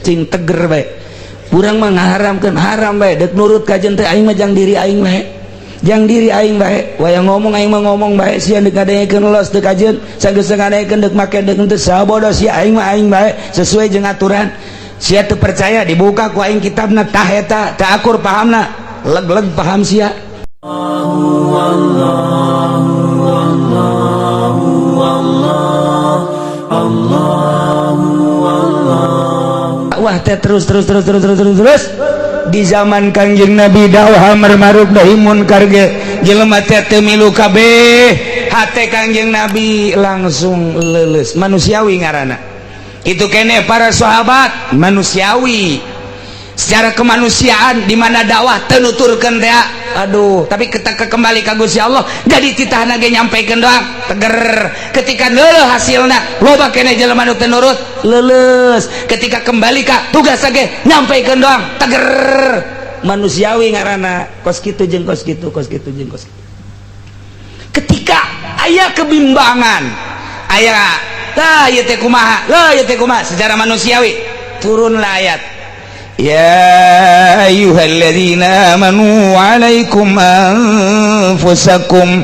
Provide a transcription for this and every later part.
cing teger bae urang mah ngaharamkeun haram bae dek nurut kajen teh aing mah jang diri aing bae jang diri aing bae wayang ngomong aing mah ngomong bae sia dek ngadengekeun los dek kajen sanggeus ngadengekeun dek make dek teu sabodo sia aing mah aing bae sesuai jeung aturan sia teu percaya dibuka ku aing kitabna tah eta teu akur pahamna leg-leg paham sia wah teh terus di zaman Kangjeng Nabi dakwah amar ma'ruf nahi munkar ge jelema teh teu milu kabeh hate Kangjeng Nabi langsung leuleus manusiawi ngaranna itu kene para sahabat manusiawi secara kemanusiaan di mana dakwah teu nuturkeun teh aduh tapi ketika kembali ka Gusti Allah jadi titahna ge nyampaikeun doang teger ketika leuleuh hasilna loba keneh jelema nu teu nurut leuleus ketika kembali ka tugas ge nyampaikeun doang teger manusiawi ngaranna kos kitu jeung kos kitu jeung kos kitu ketika aya kebimbangan aya tah ieu teh kumaha secara manusiawi turunlah ayat ya ayyuhalladzina amanu alaikum anfusakum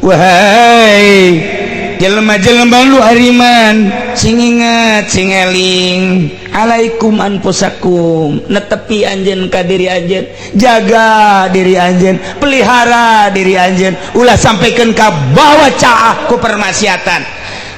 wahai jelema-jelema lu hariman sing inget sing eling alaikum anfusakum netepi anjeun ka diri anjeun jaga diri anjeun pelihara diri anjeun ulah sampaikeun ka bawa caah ku permaksiatan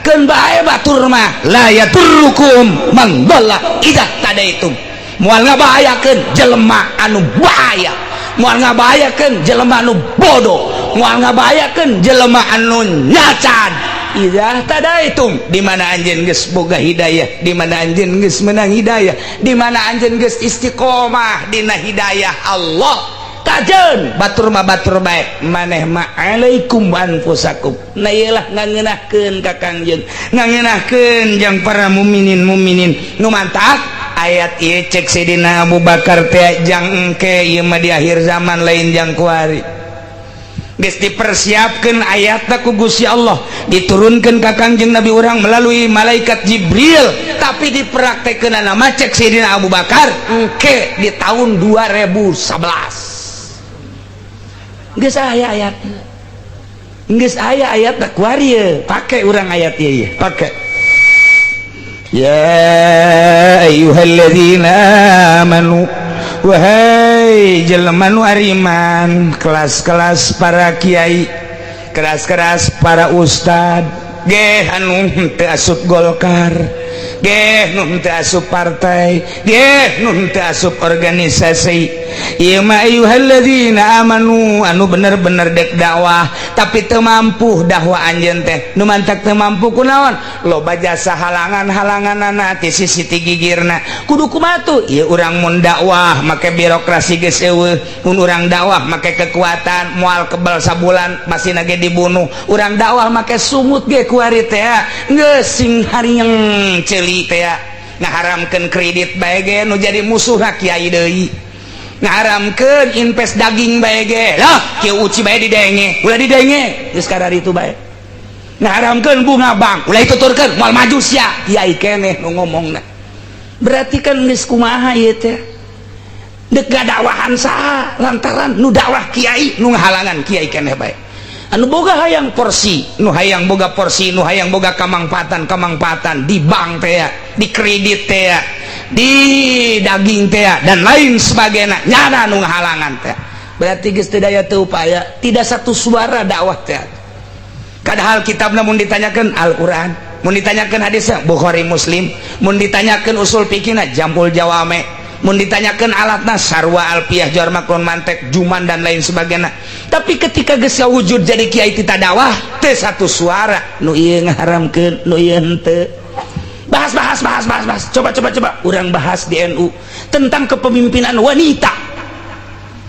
keun bae batur mah la yaturrukum man dhalla idza tadaitum moal ngabahayakeun jelema anu bahaya moal ngabahayakeun jelema anu bodoh moal ngabahayakeun jelema anu nyacan idza tadaitum di mana anjeun geus boga hidayah di mana anjeun geus menang hidayah di mana anjeun geus istiqomah dina hidayah Allah kajen batur mah batur bae maneh mah alaikum anfusakum na ieulah ngangeunahkeun ka Kangjeng ngangeunahkeun jang para mukminin nu mantap ayat ieu cek Sayyidina Abu Bakar teh jang engke ieu mah di akhir zaman lain jang kuari geus dipersiapkeun ayatna ku Gusti Allah diturunkeun ka Kangjeng Nabi urang melalui malaikat Jibril tapi dipraktekeunana mah cek Sayyidina Abu Bakar engke di tahun 2011 geus aya ayatna geus aya ayatna kuari ieu pake urang ayat ieu pake ya ayyuhalladzina amanu wahai jelema nu ariman kelas-kelas para kiai kelas-kelas para ustad ge anu teu asup Golkar ge nu teu asup partai ge nu teu asup organisasi ieu mah ayyuhalladzina amanu anu bener-bener dek dakwah tapi teu mampu dakwah anjeun teh nu mantak teu mampu kunaon loba jasa halangan-halanganana ti sisi ti gigirna kudu kumaha tuh ieu urang mun dakwah make birokrasi geus eueuh mun urang dakwah make kekuatan moal kebal sabulan masina ge dibunuh urang dakwah make sumut ge kuari teh geus sing harieng ceuli teh ngaharamkeun kredit bae ge nu jadi musuh kiai deui ngaharamkeun invest daging bae ge lah kieu uci bae didenge ulah didenge geus kadar itu bae ngaharamkeun bunga bank ulah dituturkeun moal maju sia kiai keneh nu ngomongna berarti kan geus kumaha ieu teh deuk gadakwahan saha lantaran nu dakwah kiai nu ngahalangan kiai keneh bae anu boga hayang porsi nu hayang boga porsi nu hayang boga kamangpatan di bank teh di kredit teh di daging teh dan lain sebagainya nyana nu ngahalangan teh berarti geus teu daya teu upaya tidak satu suara dakwah teh padahal kitabna mun ditanyakeun Al-Qur'an mun ditanyakeun hadisna Bukhari Muslim mun ditanyakeun usul fikihna Jamul Jawame mun ditanyakeun alatna Sarwa Alpiyah Johar Maklun Mantek Juman dan lain sebagainya tapi ketika geus wujud jadi kiai tita dakwah teu satu suara nu ieu ngaharamkeun nu ieu henteu bahas coba urang bahas di NU tentang kepemimpinan wanita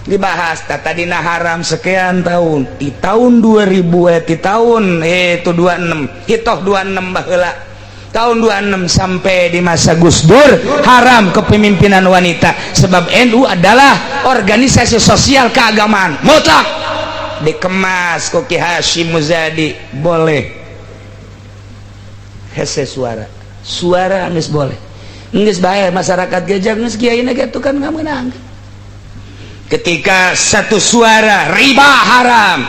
dibahas tadina haram sekian tahun di tahun 2000 di tahun itu 26 hitoh 26 baheula tahun 26 sampai di masa Gus Dur haram kepemimpinan wanita sebab NU adalah organisasi sosial keagamaan mutlak dikemas ku Ki Hasyim Muzadi boleh hese suara geus boleh geus bae masyarakat gejang geus kiaina gitu kan ngamenang. Ketika satu suara riba haram,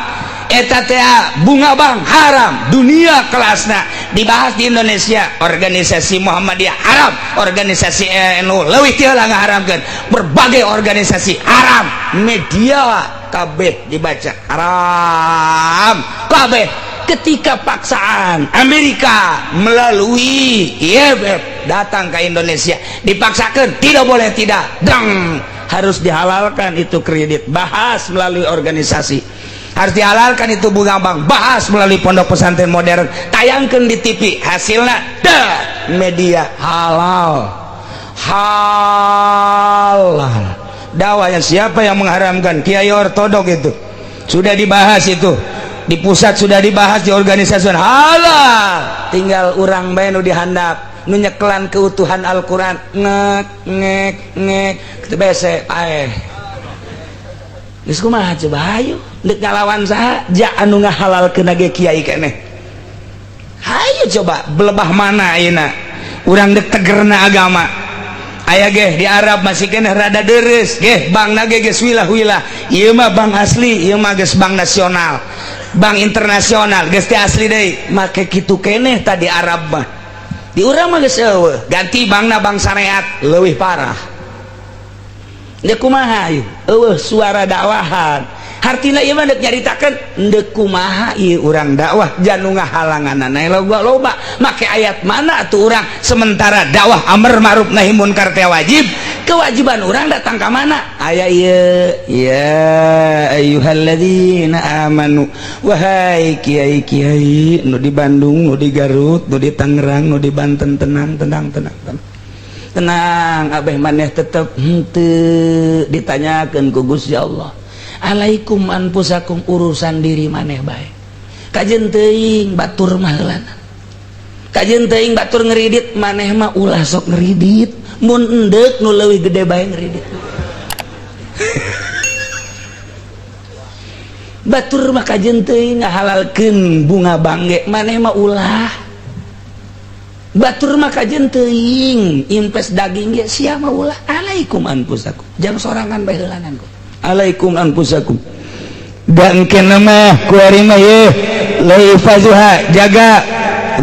eta teh bunga bank haram, dunia kelasna dibahas di Indonesia, organisasi Muhammadiyah haram, organisasi NU leuwih ti heula ngaharamkeun, berbagai organisasi haram, media kabeh dibaca haram kabeh. Ketika paksaan Amerika melalui IMF datang ke Indonesia, dipaksakan tidak boleh tidak, dang, harus dihalalkan itu kredit, bahas melalui organisasi, harus dihalalkan itu bunga bank, bahas melalui pondok pesantren modern, tayangkan di TV, hasilnya dah media halal. Dakwahnya siapa yang mengharamkan? Kiai ortodok itu sudah dibahas, itu di pusat sudah dibahas, di organisasi halal, tinggal urang bae nu dihandap nu nyeklan keutuhan Al-Quran ngek kitu bese paeh geus kumaha coba hayu deuk ngalawan saha ja anu ngahalalkeun ge kiai keneh. Hayu coba belebah mana ayeuna urang deuk tegerna agama. Aya ge di Arab masih keneh rada deres ge bankna ge geus wilah-wilah, ieu mah bank asli, ieu mah geus bank nasional, bank internasional geus teh asli deui, make kitu keneh tadi Arab mah. Di urang mah geus eueuh, ganti bankna bank syariat leuwih parah. Deuk kumaha ieu? Eueuh suara dakwahan. Hartina ieu mah deuk nyaritakeun deuk kumaha ieu urang dakwah janu ngahalanganna loba make ayat mana atuh urang sementara dakwah amar ma'ruf nahi munkar teh wajib, kewajiban urang datang ka mana? Aya ieu ya ayyuhalladzina amanu, wahai kiai-kiai nu di Bandung, nu di Garut, nu di Tangerang, nu di Banten, tenang abeh maneh tetep henteu ditanyakeun ku Gusti Allah. Alaikum anfusakum, urusan diri maneh bae. Kajeun teuing batur mah heulana. Kajeun teuing batur ngeridit, maneh mah ulah sok ngeridit. Mun endek nu leuwih gede bae ngeridit. Batur mah kajeun teuing ngahalalkeun bunga bangge, maneh mah ulah. Batur mah kajeun teuing invest daging ge sia mah ulah. Alaikum anfusakum. Jang sorangan bae heulanan ku. Alaikum anfusakum. Dan kena mah kuari mah ye laifazuha, jaga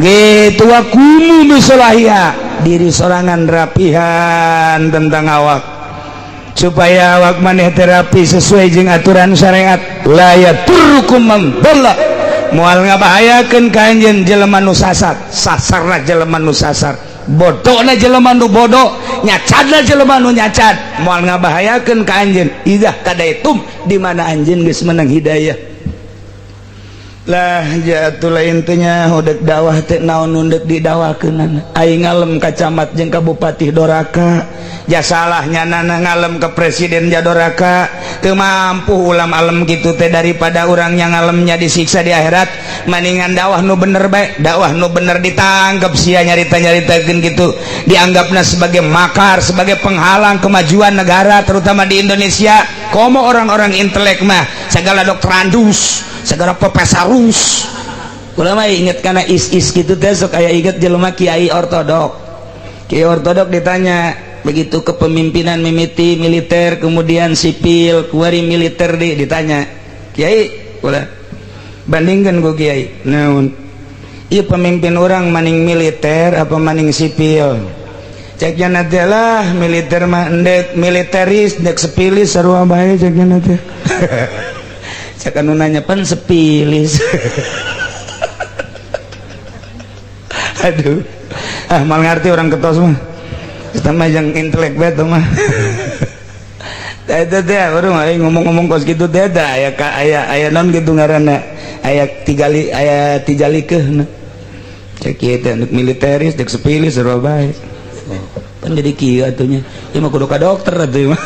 gitu wakumu bisolahia, diri sorangan rapihan tentang awak supaya awak maneh terapi sesuai jeung aturan syariat. La yaturrukum man dhalla, moal ngabahayakeun ka anjeun jelema nu sasar, sasarna jelema nu sasar, bodohna jelema nu bodoh, nyacadna jelema nu nyacad, moal ngabahayakeun ka anjeun. Idah kadaitum di mana anjeun geus menang hidayah. Lah jatuh lain teh nya hodek dakwah teh naon nu deuk didakwakeun. Aing ngalem ka camat jeung ka bupati Doraka, jasalah nyanana ngalem ke presiden Jadoraka, teu mampu ulam alem kitu teh daripada urangnya ngalemnya disiksa di akhirat, mendingan dakwah nu bener bae, dakwah nu bener ditangkep sia nyarita-nyaritakeun kitu, dianggapna sebagai makar, sebagai penghalang kemajuan negara terutama di Indonesia. Komo orang-orang intelek mah segala doktorandus, segala profesorus. Ulama inget kana is gitu teh sok aya inget jelema kiai ortodok. Kiai ortodok ditanya begitu kepemimpinan mimiti militer kemudian sipil kuari militer ditanya, kiai ulah bandingkan ku kiai naon ieu pemimpin orang maning militer apa maning sipil? Ceknya nanti lah militer mah endek militeris dek sepilis sarua bae ceknya nanti. Cek anu nanya pan sepilis. Aduh, mal ngerti orang ketos mah. Kita mah yang intelek banget mah. Eta teh baru ngomong-ngomong kos gitu teh da aya non gitu ngaranna aya tijalikeun. Cek ieu teh militeris dek sepilis sarua bae. Kan jadi kieu atunya. Ieu mah kudu ka dokter atuh mah.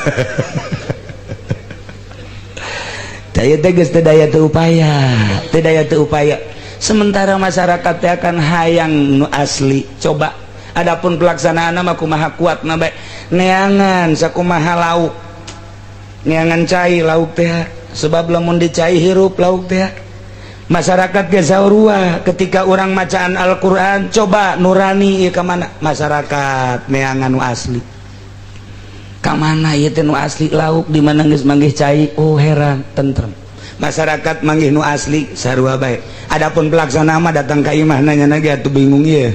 Daya teh geus teu daya teu upaya. Sementara masyarakat teh akan hayang nu asli. Coba adapun pelaksanaanna mah kumaha kuatna bae. Neangan sakumaha lauk. Neangan cai lauk teh. Sebab lamun dicai hirup lauk teh. masyarakat gezaurua ketika orang macaan Al-Quran coba nurani ke mana masyarakat neangan nu asli ke mana ieu teh nu asli lauk di mana geus manggih cai oh heran tentrem masyarakat manggih nu asli sarua bae adapun pelaksana mah datang ka imah nanya lagi atuh bingung ieu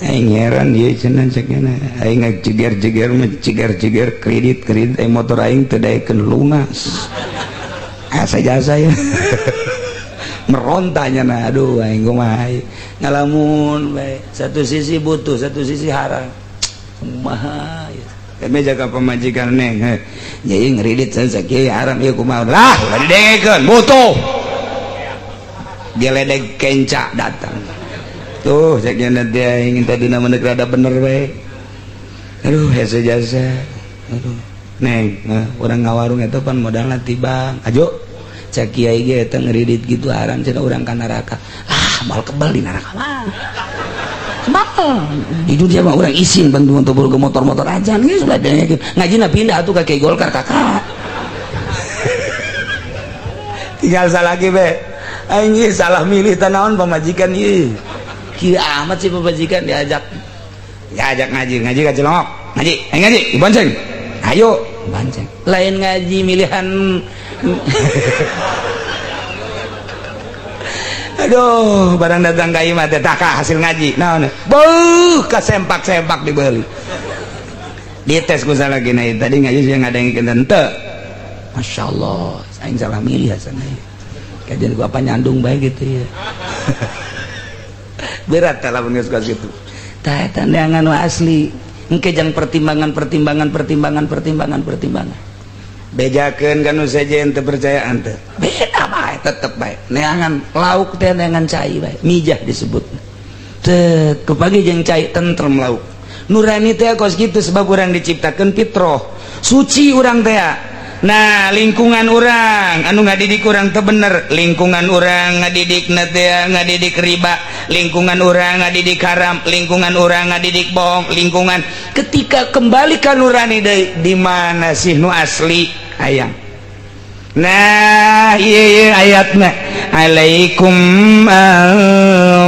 aing heran ieu cenah cekna aing ngajeger-jeger mah jeger-jeger kredit motor aing teu daekeun lunas asa jasa ya merontanya nah aduh aing kumaha ngalamun bae satu sisi butuh satu sisi haram kumaha ya kami jaga pemajikan neng jadi ngeridit sakieu haram ieu kumaha lah ulah didengekeun butuh geledeg kenca datang tuh ceknya nanti aing tadina mendek rada bener bae aduh asa jasa aduh neng urang ngawarung eta pan modalna ti bank ajo cak kiai ge eta ngeridit gitu haram cenah urang ka neraka mal kebal di neraka mah mal di dunia mah urang isin bantu untuk boga motor-motor ajan geus sudah dengekeun ngajina pindah atuh ka Kiai Golkar kakak tinggal salaki be aing ge salah milih tanaon pamajikan ieu kieu amat sih pamajikan diajak ngaji ka Cilongok ngaji ngaji dibonceng ayo bonceng lain ngaji milihan aduh barang datang ka imah teh taka hasil ngaji naon beuh ka sempak-sempak dibeuli dites ku salagina tadi ngaji sia ngadengkeun teu masyaallah aing salah milih asana kajian ku apa nyandung bae gitu ya berat tah lamun geus ka kitu tah eta neangan asli engke jang pertimbangan bejakeun kanu saja ente percayaan teh beda bae tetep bae neangan lauk teh neangan cai bae mijah disebut teh kepagi jeung cai tentrem lauk nurani teh kos kitu sebab urang diciptakeun fitrah suci urang teh nah lingkungan urang anu ngadidik urang teh bener lingkungan urang ngadidikna teh ngadidik riba lingkungan urang ngadidik haram lingkungan urang ngadidik bohong lingkungan ketika kembali ka nurani deui di mana sih nu asli ayang nah iya ayatna alaikum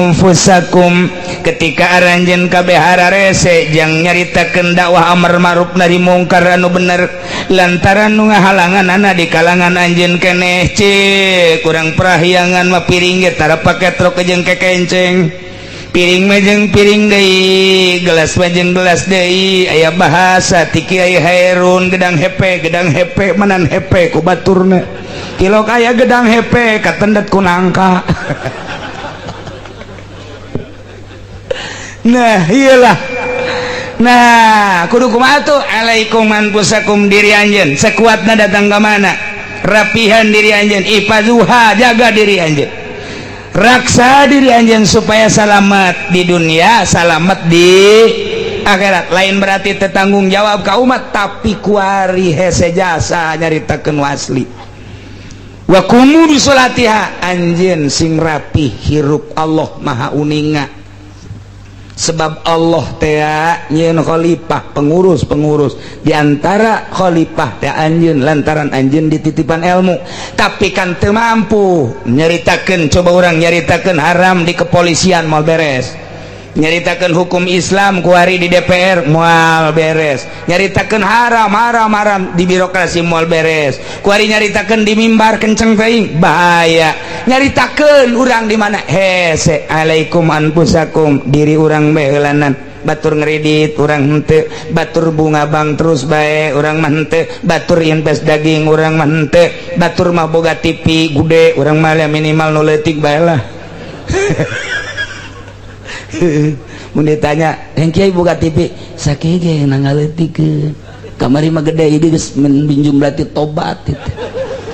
anfusakum ketika aranjeun kabeh hararese jang nyaritakeun dakwah amar ma'ruf nahi mungkar anu bener lantaran nu ngahalanganana di kalangan anjeun keneh cek kurang perahyangan mah piring ge tara pake truk jeung kekenceng piring mah jeung piring deui gelas mah jeung gelas deui aya bahasa ti Kiai Hairun gedang hepe menan hepe ku baturna kilo kaya gedang hepe katendet ku nangka nah iyalah nah kudu kumaha tuh alaikum anfusakum diri anjeun sekuatna datang ka mana rapihan diri anjeun ifazuha jaga diri anjeun raksa diri anjeun supaya selamat di dunia selamat di akhirat lain berarti tanggung jawab ka umat tapi kuari hese jasa nyaritakeun asli wa kumu bi salatiha anjeun sing rapi hirup Allah maha uninga sebab Allah teh nyeun khalifah pengurus diantara khalifah teh anjeun lantaran anjeun dititipan ilmu tapi kan teu mampu nyaritakeun coba urang nyaritakeun haram di kepolisian moal beres nyaritakeun hukum Islam ku hari di DPR moal beres nyaritakeun haram di birokrasi moal beres ku hari nyaritakeun di mimbar kenceng teuing bahaya nyaritakeun urang di mana hese alaikum anfusakum diri urang behelanan batur ngeridit urang henteu batur bunga bank terus bae urang mah henteu batur invest daging urang mah henteu batur mah boga TV gude urang mah minimal nu leutik bae lah mun ditanya yang Kiai boga TV sakieu ge nangaleutik kamari mah gede ieu geus minjum berarti tobat itu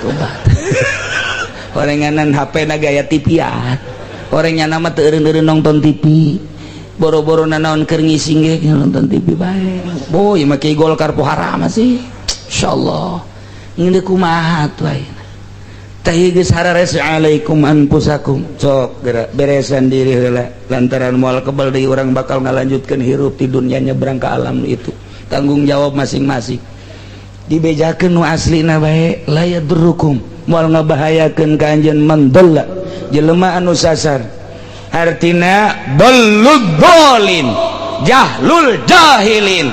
tobat orenganan HP na gaya TV-an orangnya nama teu eureun-eureun nonton TV boro-boro naon keur ngising ge nonton TV bae boy mah Kiai Golkar haram sih insyaallah ngeundeuk kumaha tuh ayeuna teh geus harares alaikum anfusakum sok beresan diri heula lantaran moal kebal deui urang bakal ngalanjutkeun hirup di dunia nyebrang ka alam itu tanggung jawab masing-masing dibejakeun nu aslina bae la yadurrukum moal ngabahayakeun ka anjeun mandalla jelema anu sasar artina dolin jahlul jahilin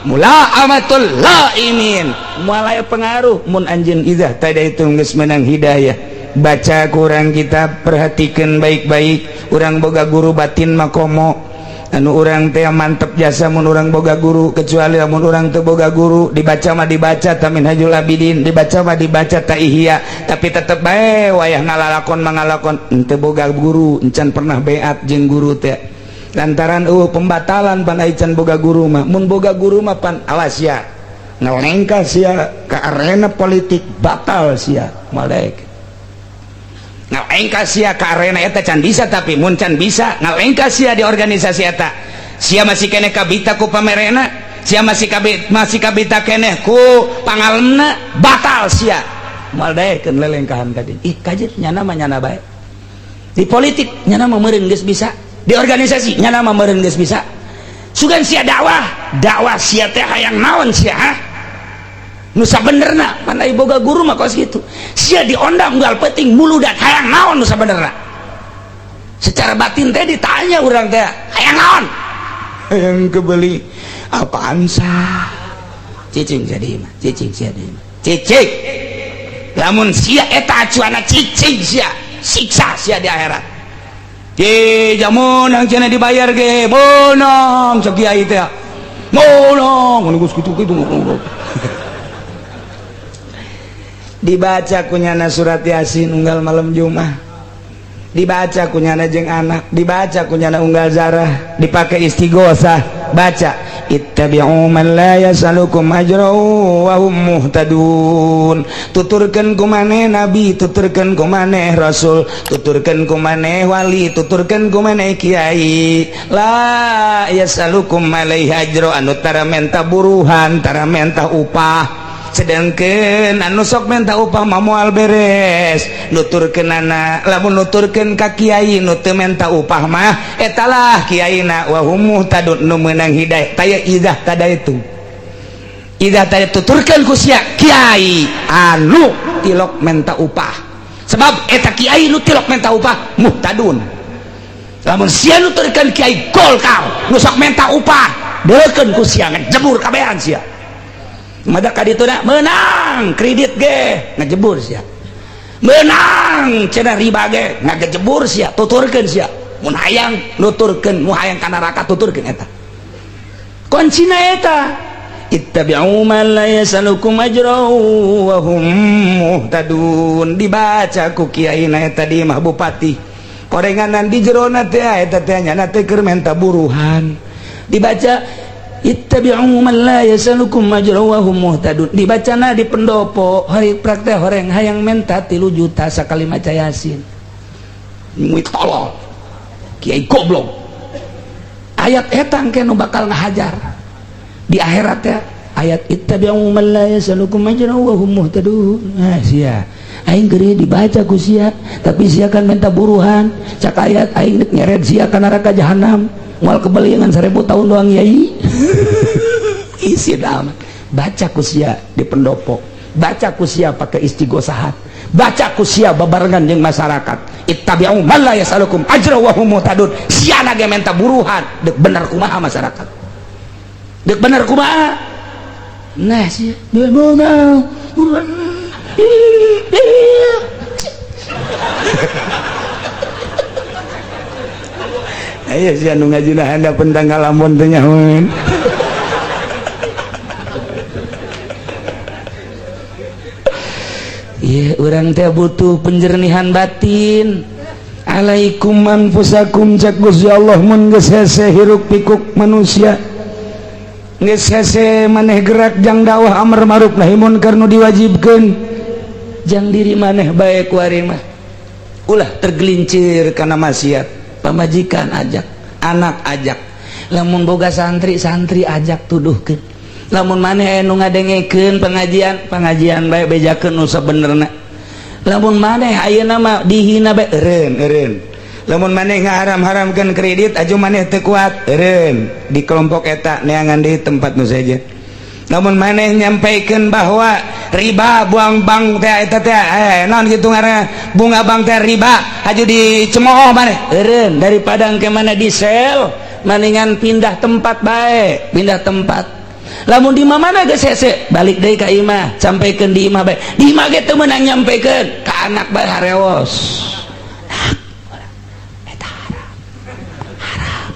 mula'amatul laimin mulai pengaruh mun anjeun izah tadi itu geus menang hidayah baca kurang kitab perhatikan baik-baik urang boga guru batin makomo anu urang teh mantep jasa mun urang boga guru kecuali mun urang teu boga guru dibaca mah dibaca ta Minhajul Abidin dibaca mah dibaca ta Ihya tapi tetep bae wayah ngalalakon mangalakon teu boga guru encan pernah beat jeung guru teh lantaran pembatalan pan aican boga guru mah mun boga guru mah pan awas ya ngelengka sia ka arena politik batal sia malek ngalengka sia ka arena eta can bisa tapi mun can bisa ngalengka sia di organisasi eta sia masih keneh kabita ku pamerena sia masih kabita keneh ku pangalemna batal sia moal daekeun lelengkahan ka dieu ih kajet nyana mah nyana bae di politik nyana mah meureun geus bisa di organisasi nyana mah meureun geus bisa sugan sia dakwah sia teh hayang naon sia ha nu sabenerna pan aya boga guru mah kos kitu sia diondang unggal peuting muludan hayang naon nu sabenerna secara batin teh ditanya urang teh hayang naon hayang kebeuli apaan sah cicing jadi mah cicing sia deui mah cicing lamun sia eta acuana cicing sia siksa sia di akhirat ye jamun yang cenah dibayar ge monong cek kiai teh monong mun geus kitu-kitu dibaca kunyana surat Yasin unggal malam Jumat dibaca kunyana jeung anak dibaca kunyana unggal zarah dipakai istighosah baca ittabi'u man la yasalukum ajran wa hum muhtadun tuturkeun ku maneh nabi tuturkeun ku maneh rasul tuturkeun ku maneh wali tuturkeun ku maneh kiai la yasalukum alaihi ajra anu tara menta buruhan tara menta upah sedangkan anu sok menta upah mah moal beres nuturkeunana lamun nuturkeun ka kiai nu teu menta upah mah etalah kiaina wa hum muhtadun nu meunang hidayah taya idah tada itu idah taya tuturkeun ku sia kiai anu tilok menta upah sebab eta kiai nu tilok menta upah muhtadun lamun sia nuturkeun kiai golkar nu sok menta upah deukeun ku sia ngejebur kabehan sia madak kadituna menang kredit ge ngejebur sia menang cenah riba ge ngajebur sia tuturkeun sia mun hayang nuturkeun mun hayang ka neraka tuturkeun eta kuncina eta ittabi'u man la yasalukum ajran wa hum muhtadun dibaca ku kiaina eta di mah bupati korenganan di jerona teh eta teh nyana teh keur menta buruhan dibaca ittabi'u man la yasalukum ajran wa hum muhtadun dibacana di pendopo hari praktek horeng hayang menta 3 juta sakali maca Yasin muit tolol kiai goblok ayat eta engke nu bakal ngahajar di akhirat teh ayat ittabi'u man la yasalukum ajran wa hum muhtadun sia aing geure dibaca ku sia tapi sia kan menta buruhan cak ayat aing nyeret sia ka neraka jahanam moal kebaliangan 1000 tahun doang yai isi dalam baca kusia di pendopo baca kusia pakai istighosahat baca kusia babarengan jeung masyarakat ittabi'u man la yasalukum ajra wa hum muhtadun sia na ge menta buruhan deuk bener kumaha masyarakat deuk bener kumaha nah sia beunang ayo sia nu ngajina handap pentang ngalamun teh nyahoeun ieu urang teh butuh penjernihan batin alaikum anfusakum cak Gusti Allah mun geus hese hiruk pikuk manusia geus hese maneh gerak jang dakwah amar ma'ruf nahi munkar nu diwajibkeun jang diri maneh bae ku ari mah ulah tergelincir kana maksiat pamajikan ajak anak ajak lamun boga santri ajak tuduhkeun lamun maneh anu ngadengekeun pengajian bae bejakeun nu sabenerna lamun maneh ayeuna mah dihina bae eureun lamun maneh ngaharam-haramkeun kredit aju maneh teu kuat eureun di kelompok eta neangan deui tempat nu saja lamun maneh nyampaikeun bahwa riba buang bank teh eta teh naon kitu ngaranna bunga bank teh riba aju dicemooh maneh eureun daripada engke mana di sel mendingan pindah tempat bae pindah tempat lamun di mana geus hese balik deui ka imah sampaikeun di imah bae di imah ge teu meunang nyampekeun ka anak bae hareos eta haram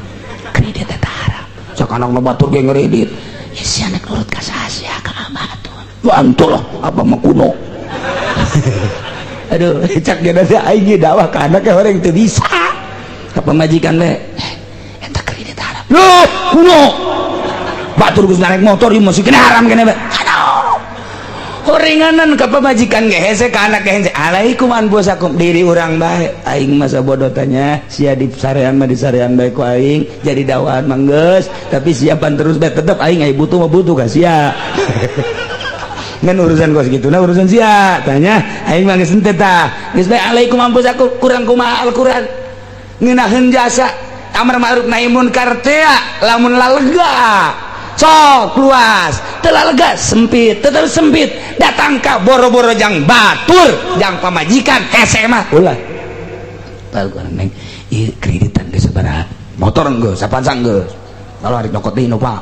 kredit eta haram sok anak mah batur ge ngredit ya si anak nurut ka saha ka abah tuh antul apa mah kuno aduh cak dia teh aing ge dakwah ka anak orang teu bisa ka pamajikan we eta kredit haram loh kuno batur geus naik motor ieu masih kena haram kene bae aduh horenganan ka pamajikan ge hese ka anak ge hese alaikum anfusakum diri urang bae aing masa bodoh tanya sia di sarean mah di sarean bae ku aing jadi dakwaan mah geus tapi siapan terus bae tetep aing aya butuh mah butuh ka sia ngan urusan kos gitu nah urusan sia tanya aing mah geus henteu tah geus bae alaikum anfusakum kurang kumaha Al-Qur'an ngeunaheun jasa amar ma'ruf nahi munkar teh lamun lalega sok luas telalega sempit tetap sempit datang ka boro-boro jang batur jang pamajikan hese mah ulah Al-Qur'an neng ieu kreditan geus sabaraha motor geus sapansang geus kalau hari nyokot deui nu Pak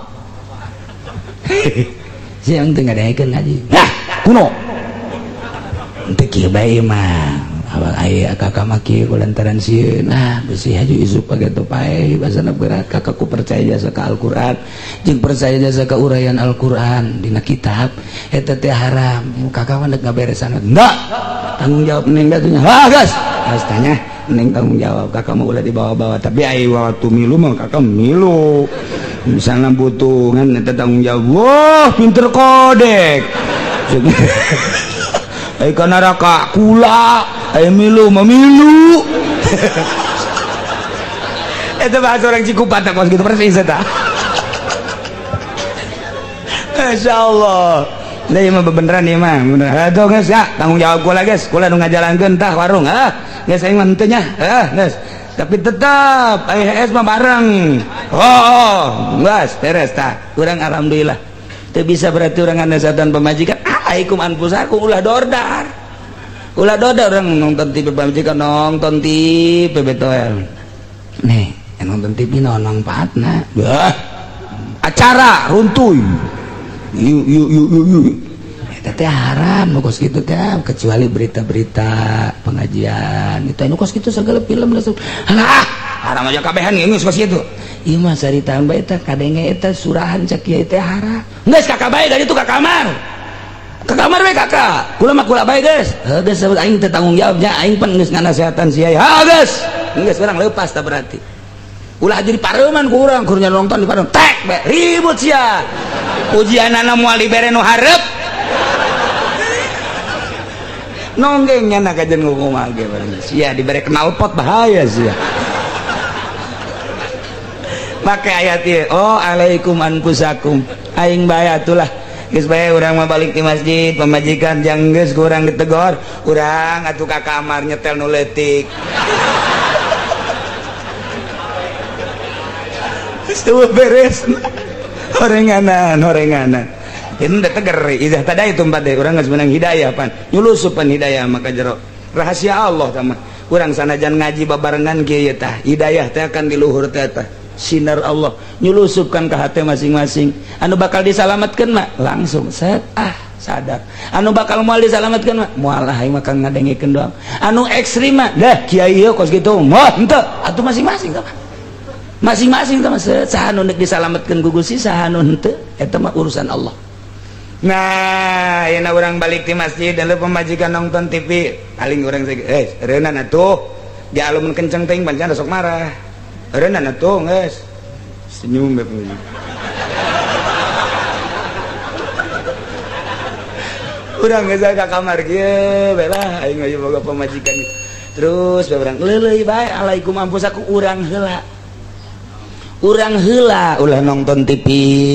sia teu ngadaekeun ngaji nah kuno teu kieu bae mah awal aya kakak maki kulantaran sieun besi haju isuk page topai basana berat kakakku percaya jasa ka Al-Qur'an jeung percaya jasa ka uraian Al-Qur'an dina kitab eta teh haram kakak mah deuk ngaberesan enggak tanggung jawab neng batunya gas tanya neng tanggung jawab kakak mah ulah dibawa-bawa tapi ai waktu milu mah kakak milu misalnya butuh ngan eta tanggung jawab wah pinter kodek ai kana raka kula ai milu mamilu eta bahasa orang Cikupa kos gitu persis eta masyaallah da ieu mah beneran ieu mah bener atuh geus ya tanggung jawab kula geus kula nu ngajalankeun tah warung geus aing mah henteu nya geus tapi tetap AHS mah bareng geus beres tah urang alhamdulillah teu bisa berarti urang ngasatan pamajikan alaikum anfusakum ulah dordar orang nonton TV pamajikan nonton TV betul nih nonton TV nonton patna acara runtuy yuk teh haram kos gitu teh kecuali berita-berita pengajian itu anu kos gitu segala film lah haram aja kabehan geus kos gitu ieu mah sari tambah eta kadenge eta surahan cak ieu teh haram geus kakak bae dari itu ka kamar we kakak kula mah kula bae geus geus aing teh tanggung jawabnya aing pan geus nganasehatan sia geus urang leupas tah berarti ulah jadi pareuman ku urang keur nonton di pareuman tek be ribut sia ujianana moal dibere nu hareup nonggengnya nak kajen ngomong ge bareng sia dibere knalpot bahaya sia make ayat ieu alaikum anfusakum aing bae atulah geus bae urang mah balik di masjid pamajikan jang geus ku urang ditegor urang atuh ka kamar nyetel nu leutik geus beres horenganan itu udah teger idah tadi itu empat deh orang nggak menang hidayah pan nyulusupan hidayah maka jero rahasia Allah sama orang sanajan ngaji babarengan kieu tah hidayah teh akan di luhur teh tah sinar Allah nyulusupkan ke hati masing-masing anu bakal disalamatkan mah langsung set sadar anu bakal moal disalamatkan mah moal aing mah kang ngadengikeun doang anu ekstrim mah dah kiai kos gitu moh henteu atuh masing-masing tah masing-masing tah saha nu neuk disalamatkeun ku Gusti saha nu henteu eta mah urusan Allah. Nah ayeuna urang balik di masjid dan pemajikan nonton TV paling urang reunan atuh dialumun kenceng teuing pancen sok marah reunan atuh geus senyum bae pengen urang geus ka kamar kieu bae lah aing aya boga pemajikan terus bae urang leuleuy bae alaikum anfusakum urang heula ulah nonton TV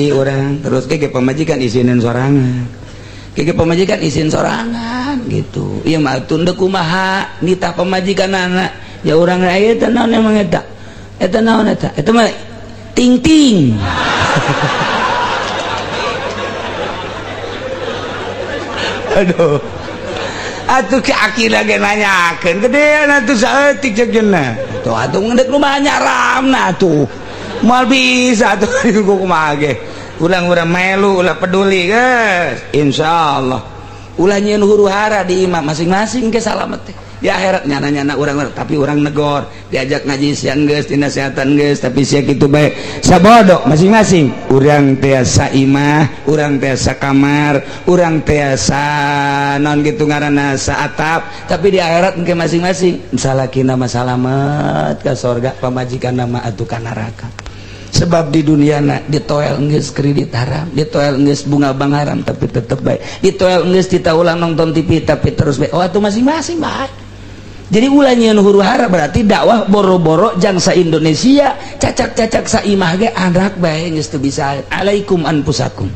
orang terus keke pemajikan isinin sorangan gitu iya mah tunda kumaha nitah pemajikan anak ya orang aya eta naon emang eta naon eta mah ting aduh atuh ke akila ge nanyakeun gedean atuh saeutik cek cenah tuh atuh ngedek rumah nyaramna atuh moal bisa tuh kumaha ge urang-urang melu ulah peduli guys insyaallah ulah nyieun huru-hara di imam masing-masing ke salamet teh di akhirat nyana-nyana urang tapi urang negor diajak ngaji siang geus dinasehatan geus tapi sia kitu bae sabodo masing-masing urang teh saimah urang teh sakamar urang teh sa naon kitu ngaranna saatap tapi di akhirat engke masing-masing salakina mah salamet ka surga pamajikanna mah atuh ka neraka sebab di dunia ditoel geus kredit haram ditoel geus bunga bank haram tapi tetep baik ditoel geus kita ulang nonton TV tapi terus baik oh atuh masing-masing baik jadi ulah nyieun huru-hara berarti dakwah boro-boro jangsa Indonesia cacak-cacak saimah ge anak bae geus teu bisa alaikum anfusakum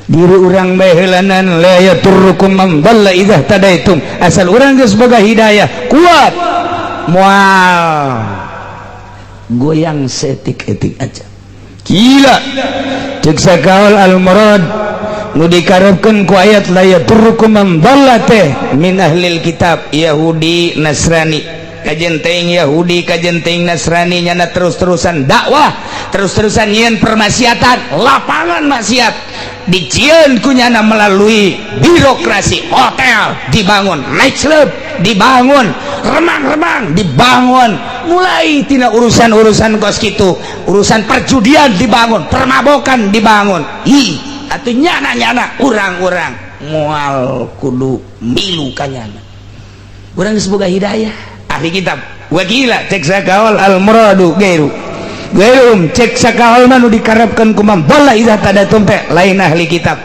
diri urang bae heulanan la yaturrukum man dhalla idza tadaitum asal urang geus boga hidayah kuat moal goyang setik-etik aja gila cek sakaul al-murad nu dikarepkeun ku ayat la yaturrukum man dhalla teh min ahlil kitab Yahudi Nasrani kajen teuing Yahudi kajen teuing Nasrani nyana terus-terusan dakwah terus-terusan nyieun permaksiatan lapangan maksiat dijieun ku nyana melalui birokrasi hotel dibangun nightclub dibangun remang-remang dibangun mulai tina urusan-urusan kos kitu urusan perjudian dibangun permabokan dibangun atuh nyana-nyana urang-urang moal kudu milu kanyana urang geus boga hidayah ahli kitab wa gila cek sakaul al-muradu gairu cek sakaul manu dikarepkeun ku man dhalla idza tadatum teh lain ahli kitab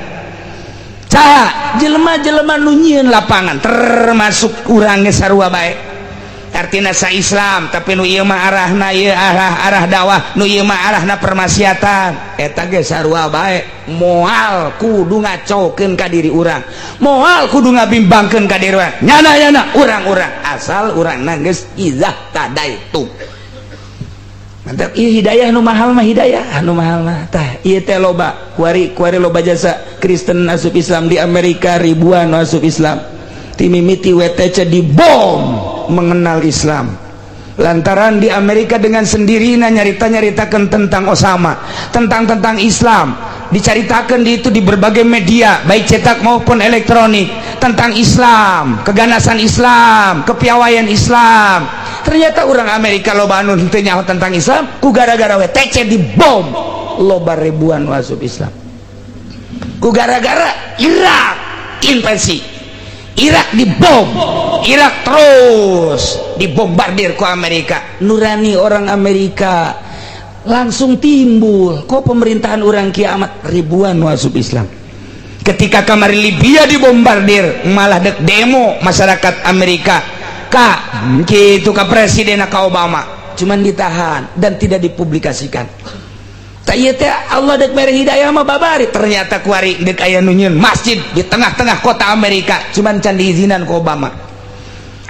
saha jelema-jelema nu nyieun lapangan termasuk urang ge sarua bae artina sa Islam tapi nu ieu mah arahna ieu arah dakwah nu ieu mah arahna permaksiatan eta ge sarua bae moal kudu ngacokeun ka diri urang moal kudu ngabimbangkeun ka diri urang nyana-nyana urang-urang asal urangna geus izah tadaitu mantap ieu hidayah nu mahal mah hidayah anu mahal mah tah ieu teh loba kuari loba jasa Kristen asup Islam di Amerika ribuan asup Islam timimiti WTC dibom mengenal Islam lantaran di Amerika dengan sendirinya nyarita-nyaritakan tentang Osama tentang Islam diceritakan di itu di berbagai media baik cetak maupun elektronik tentang Islam keganasan Islam kepiawaian Islam ternyata orang Amerika loba anu teu nyaho tentang Islam ku gara-gara WTC dibom loba ribuan masuk Islam ku gara-gara Irak invasi Irak dibom Irak terus dibombardir ku Amerika nurani orang Amerika langsung timbul kok pemerintahan orang kiamat ribuan masuk Islam ketika kamari Libya dibombardir malah dek demo masyarakat Amerika ka gitu ka presiden ka Obama cuman ditahan dan tidak dipublikasikan tak iya teh Allah dek mere hidayah mah babari ternyata kuari dek aya nu nyieun masjid di tengah-tengah kota Amerika cuman can diizinan ku Obama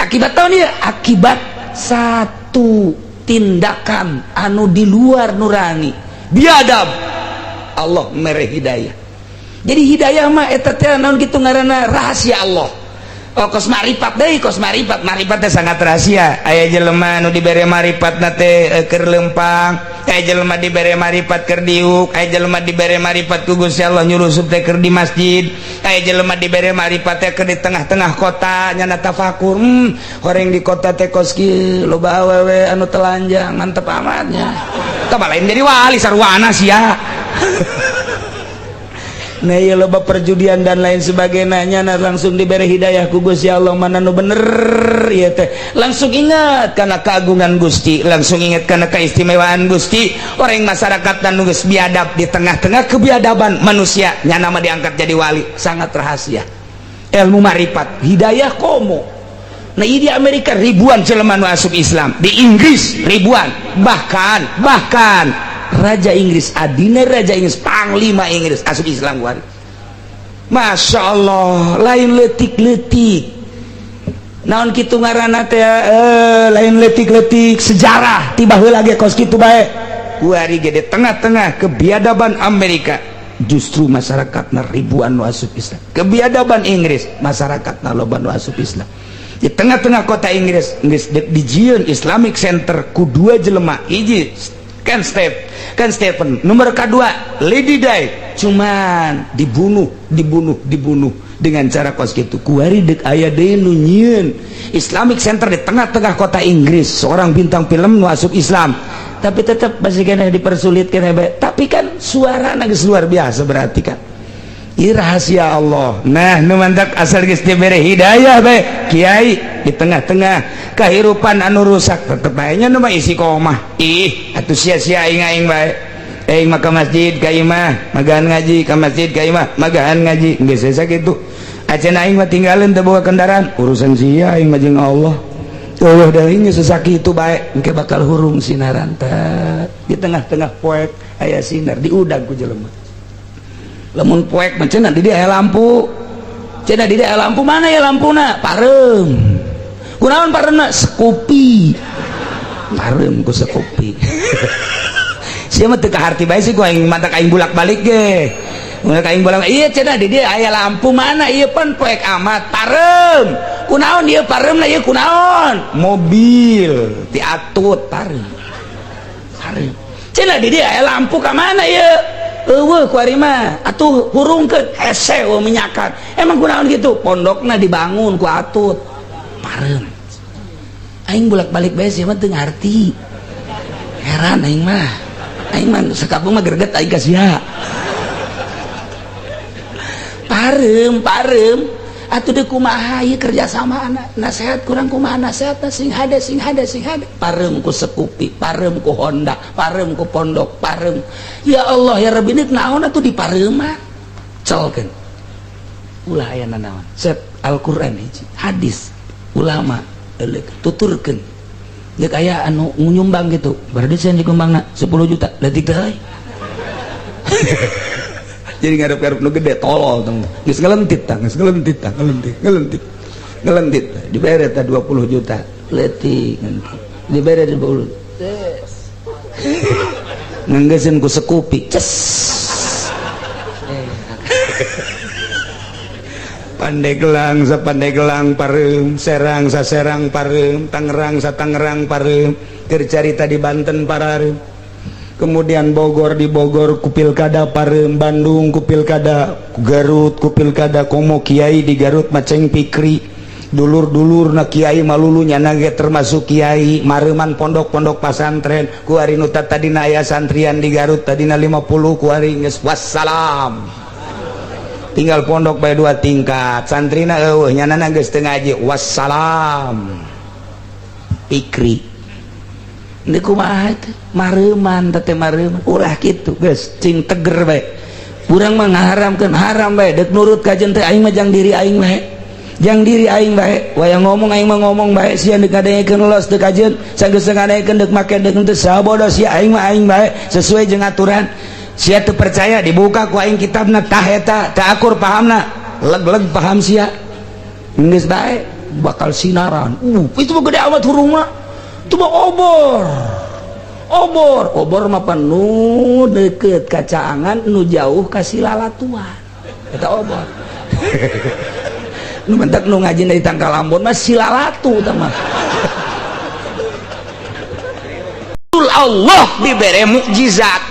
akibat tahun dia akibat satu tindakan anu di luar nurani biadab Allah mere hidayah jadi hidayah mah eta teh naon kitu ngaranna rahasia Allah oh kos maripat deui kos maripat teh sangat rahasia aya jelema nu dibere maripatna teh keur lempang aya jelema dibere maripat keur diuk aya jelema dibere maripat ku Gusti Allah nyurusup teh keur di masjid aya jelema dibere maripat teh keur di tengah-tengah kota nyana tafakur horeng di kota teh kos kieu loba awewe anu telanjang mantep amatnya tah lain jadi wali sarwana sia nah iya loba perjudian dan lain sebagainya nah langsung diberi hidayah ku Gusti Allah mana nu bener ya teh langsung ingat karena keagungan Gusti langsung ingat karena keistimewaan Gusti orang masyarakat dan geus biadab di tengah-tengah kebiadaban manusia nya nama diangkat jadi wali sangat rahasia ilmu marifat hidayah komo nah ini di Amerika ribuan jelema nu asup Islam di Inggris ribuan bahkan Raja Inggris adina Raja Inggris panglima Inggris asup Islam kuari Masya Allah lain letik-letik naon kitu ngaranna teh lain letik-letik sejarah tiba heula ge kos kitu bae kuari ge di tengah-tengah kebiadaban Amerika justru masyarakatna ribuan nu asup Islam. Kebiadaban Inggris masyarakatna loba nu asup Islam. Di tengah-tengah kota Inggris dijieun Islamic Center ku dua jelema, hiji Ken Stephen, nomor kedua Lady Di, cuman dibunuh dengan cara kos gitu. Kuari dek aya deui nu nyieun Islamic Center di tengah-tengah kota Inggris, seorang bintang film nu asup Islam, tapi tetap masih kena dipersulit kena. Tapi kan suara geus luar biasa, berarti kan ieu rahasia Allah. Nah, nu mantak asal geus dibere hidayah bae kiai di tengah-tengah kahirupan anu rusak, tetep bae nya nu mah isi komah. Ih, atuh sia-sia aing bae. Aing mah ka masjid ka imah magahan ngaji, ka masjid ka imah magahan ngaji, geus sakitu. Acan aing mah tinggalin teu bawa kendaraan, urusan sia aing mah jeung Allah. Allah dahinya sesaki itu baik, engke bakal hurung sinaran teh. Di tengah-tengah poek aya sinar diudag ku jelema. Lamun poek mah cenah di aya lampu. Cenah di aya lampu, mana ya lampuna? Pareum. Kunaon pareumna? Sekupi. Pareum ku sekupi. Sia mah teu kaharti bae sih ku aing matak aing bulak-balik ge. Mun aing bolak, iya cenah di dieu aya lampu, mana ieu pan poek amat. Pareum. Kunaon ieu pareumna ieu kunaon? Mobil diatut pareum. Pareum. Cenah di dieu aya lampu ka mana ieu? Eueuh ku ari mah atuh hurungkeun hese we minyakan. Emang kunaon gitu? Pondokna dibangun ku atut. Pareum. Aing bolak-balik bae sih mah teu ngarti. Heran aing mah. Aing mah sakabung mah greget aing ka sia. Pareum atuh deuk kumaha ieu kerja sama anak nasehat kurang kumaha nasehatna sing hade pareum ku sekupi, pareum ku Honda, pareum ku pondok, pareum. Ya Allah ya Rabbi, neuk naon atuh di pareumah celkeun ulah aya nanaon set Al-Qur'an hiji hadis ulama eleuk tuturkeun deuk aya anu nyumbang gitu berarti saya dikumbangna 10 juta leutik teh euy. Jadi ngarep-ngarep nu gede tolol tong geus ngelentit dibere teh 20 juta leutik dibere 20 nganggeuskeun ku sekupi ces Pandeglang sapandeglang pareum, serang saserang pareum, Tangerang satangerang pareum, keur carita di Banten pareum. Kemudian Bogor di Bogor ku pilkada pareum, Bandung ku pilkada, Garut ku pilkada, komo kiai di Garut maceng pikri, dulur-dulur na kiai malulunya nage termasuk kiai, mareuman pondok-pondok pasantren, ku ari nu tadina aya santrian di Garut tadina 50 ku ari geus wassalam. Tinggal pondok bae 2 tingkat, santrina eueuh nyanana geus teu ngaji, wassalam. Pikri ini kumaha teh mareuman teh mareuman ulah kitu geus cing teger bae urang mah ngaharamkeun haram bae deuk nurut kajen teh aing mah jang diri aing bae wayang ngomong aing mah ngomong bae sia deuk ngadengekeun los teu kajen sanggeus ngadengekeun deuk make deuk teu sabodo sia aing mah aing bae sesuai jeung aturan sia teu percaya dibuka ku aing kitabna tah eta teu akur pahamna leg-leg paham sia geus bae bakal sinaran itu mah gede amat hurung mah itu mah obor mah penuh deket kacaangan nu jauh kasih lalatuan eta obor nu mentak nu ngaji dari Tangka Lambon mah silalatu mah Allah dibere mukjizat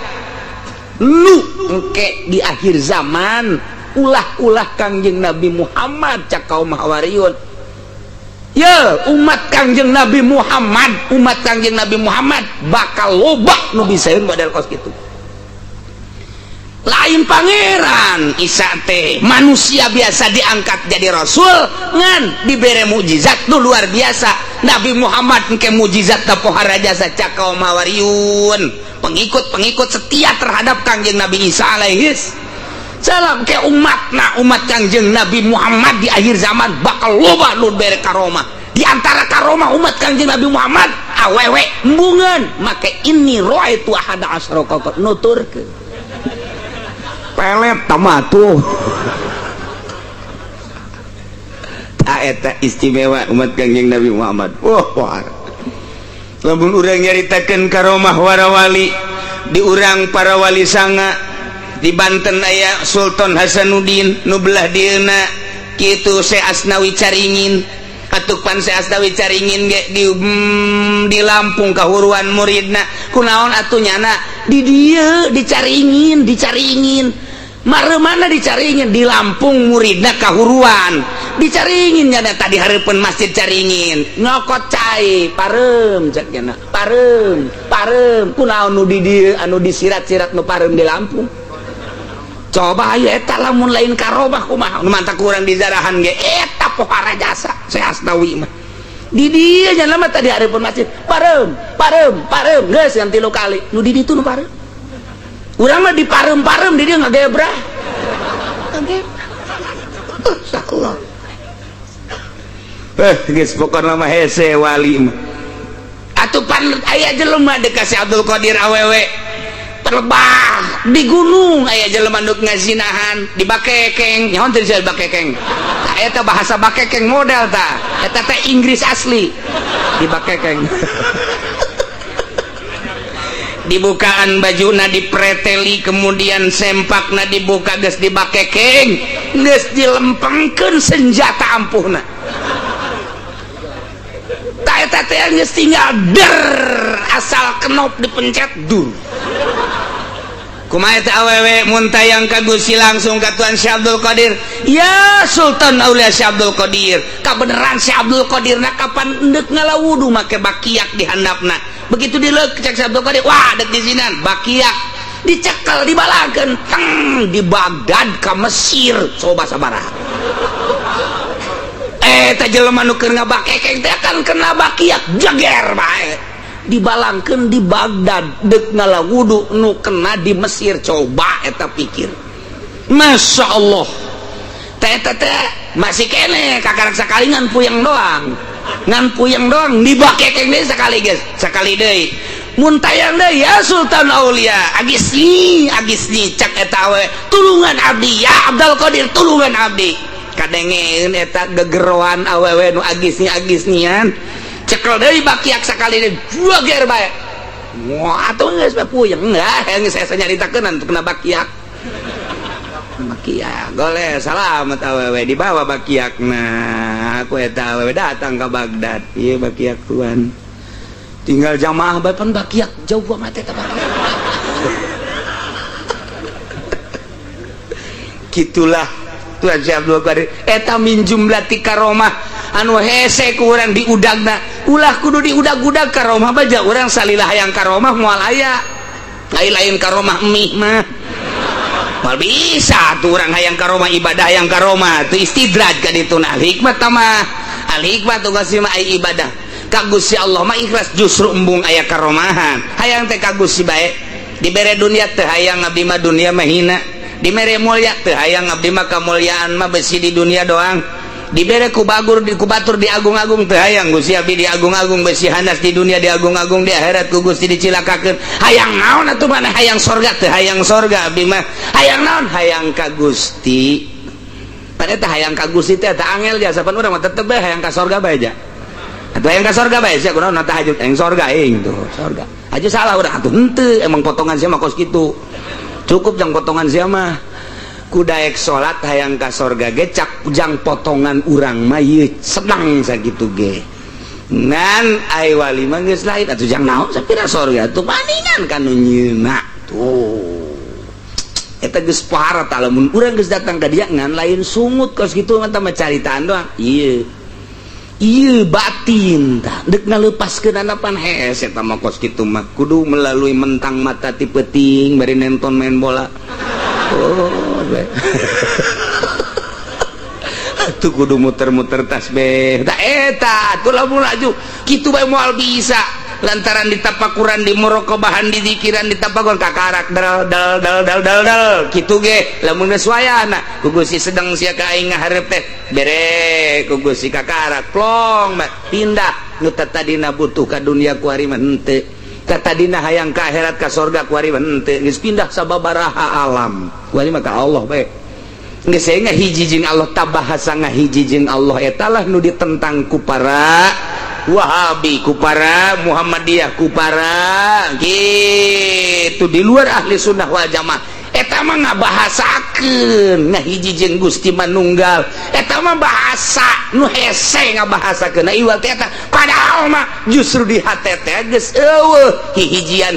lu engke di akhir zaman ulah Kangjeng Nabi Muhammad cak kaum Hawariyun. Ya umat Kangjeng Nabi Muhammad bakal loba nu bisaeun model kos kitu. Lain pangeran Isa teh manusia biasa diangkat jadi rasul ngan dibere mukjizat nu luar biasa. Nabi Muhammad engke mukjizat pohara jasa cak kaum Hawariyun, pengikut setia terhadap Kangjeng Nabi Isa alaihis salam ke umat Kangjeng Nabi Muhammad di akhir zaman bakal loba nu bere karomah. Di antara karomah umat Kangjeng Nabi Muhammad awewe embungan make ini roaitu ahada asyara qaut nuturkeun pelet tamatuh ta eta istimewa umat Kangjeng Nabi Muhammad. Wah lamun urang nyaritakeun karomah warawali di urang para wali sanga di Banten aya Sultan Hasanuddin nu belah dieuna kitu Syekh Asnawi Caringin atuh pan Syekh Asnawi Caringin ge di Lampung kahuruan muridna kunaon atuh nyana di dieu dicaringin maremana dicaringin di Lampung muridna kahuruan dicaringin nyana tadi hareupeun masjid Caringin nyokot cai parem cek nyana parem kunaon nu di dieu anu disirat-sirat nu parem di Lampung coba ayo eta lamun lain karomah kumaha nu mantak urang di zarahan ge eta pohara jasa Syekh Asnawi mah di dieu nyana mah tadi hareupeun masjid parem geus yang 3 kali nu di ditu nu parem urang mah diparem-parem di dia ngagebrah insyaallah geus pokona mah hese wali mah atuh pan aya jelema deuk ka Si Abdul Qadir awewe terbah di gunung aya jelema nu ngazinahan di bakekeng nyaon teh di bakekeng eta bahasa bakekeng model tah eta teh Inggris asli di bakekeng dibukaan bajuna dipreteli kemudian sempakna dibuka geus dibakekeng geus dilempengkeun senjata ampuhna ta eta teh geus tinggal der asal kenop dipencet dur kumaha eta awewe mun tayang ka Gusti langsung ka Tuan Syekh Abdul Qadir ya Sultan Aulia Syekh Abdul Qadir kabeneran Syekh Abdul Qadir na kapan endek ngalawudu make bakiak di handapna begitu dileuk cek Syekh Abdul Qadir wah dek di sinan bakiak dicekel dibalakeun teng di Baghdad ka Mesir coba sabaraha eta jelema nu keur ngabakekeng teh kan kena bakiak jager bae dibalangkeun di Baghdad deuk ngalawudu nu kena di Mesir coba eta pikir Masya Allah teh masih kene kakarak sakali ngan puyeng doang dibakekeng deui sakali geus sakali deui mun tayang deui ya Sultan Aulia agisni cak eta we tulungan abdi ya Abdul Qadir tulungan abdi kadengeun eta gegeroan awewe nu agisnian cekel deui bakiak sakali deui juager bae wah atuh geus puyeng enggak geus saya nyaritakeun untuk kena bakiak goleh salamet awewe dibawa bakiakna aku eta awewe datang ke Baghdad ieu bakiak tuan tinggal jamaah bae pan bakiak jauh amat eta bakiak gitulah Tuan Syekh Abdul Qadir eta min jumlati karomah anu hese ku urang diudagna ulah kudu diudag-udag karomah baja urang salilah hayang karomah moal aya lain karomah emih mah mal bisa tuh orang hayang karomah ibadah hayang karomah tuh istidraj ka ditu al hikmah tamah al hikmah tuh kasih mah ibadah ka Gusti Allah mah ikhlas justru embung aya karomahan hayang teh ka Gusti bae dibere dunia teh hayang abdi mah dunia mah hina dibere mulya teh hayang abdi mah kamulyaan mah besi di dunia doang dibere ku batur di agung-agung teh hayang Gusti abdi di agung-agung besi hanas di dunia di agung-agung di akhirat ku Gusti dicilakakeun hayang naon atuh mana hayang sorga teh hayang sorga abdi mah hayang naon hayang ka Gusti pada teh hayang ka Gusti teh teh angel ja sapan urang mah tetep bae hayang ka sorga bae ja atuh hayang ka sorga bae sia kunaon teh hajut hayang sorga tuh sorga aja salah urang atuh henteu emang potongan sia mah kos kitu cukup jang potongan sia mah kudaek salat hayang ka sorga ge cak jang potongan urang mah ieu senang sakitu ge ngan ai wali mah geus lain atuh jang naon sapira sorga tuh paningan kanu nyeuna tuh eta geus pohara tah lamun urang geus datang ka dieu ngan lain sungut kos kitu mah mah caritaan doang ieu batin tah deuk ngaleupaskeun anapan hese eta mah kos kitu mah kudu melalui mentang mata ti peuting bari nonton main bola tuh kudu muter-muter tasbih tak eta tuh lamun laju kitu bae moal bisa lantaran ditapakuran di muraqabahan di zikiran ditapakuran kakarak dal kitu ge lamun geus wayahna ku Gusti sedeng sia ka aing ngaharep teh bere ku Gusti kakarak plong pindah nu tadina butuh ka dunia ku hari mah henteu tadina hayang ka akhirat ka surga ku hari mah henteu geus pindah sababaraha alam ku hari mah ka Allah bae geus aya ngahiji jeung Allah tabahasa ngahiji jeung Allah eta lah nu ditentang ku para Wahabi ku para Muhammadiyah ku para gitu di luar ahli sunnah wal jamaah eta mah ngabahasakeun ngahiji jeung Gusti Manunggal eta mah bahasa nu hese ngabahasakeun ieu teh eta padahal mah justru di hate teh geus eueuh hihijian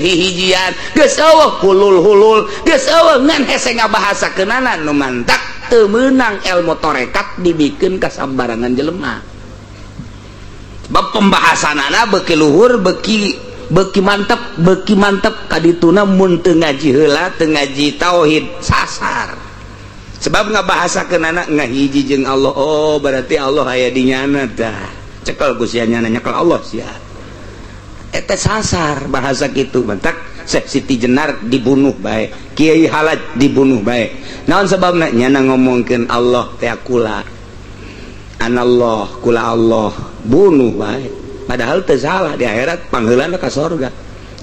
geus eueuh hulul geus eueuh ngan hese ngabahasakeunana nu mantak teu meunang ilmu tarekat dibikeun ka sambarangan jelema sebab pembahasanana beuki luhur beuki mantep kadituna mun teu ngaji heula teu ngaji tauhid sasar sebab ngabahasakeun anak ngahiji jeung Allah oh berarti Allah aya di nyana tah cekel Gusti nyana nyekel Allah sia eta sasar bahasa kitu mantak Syekh Siti Jenar dibunuh bae Kiai Halaj dibunuh bae naon sababna nyana ngomongkeun Allah teh kula anallah kula Allah bunuh bae padahal teu salah di akhirat pangheulana ka sorga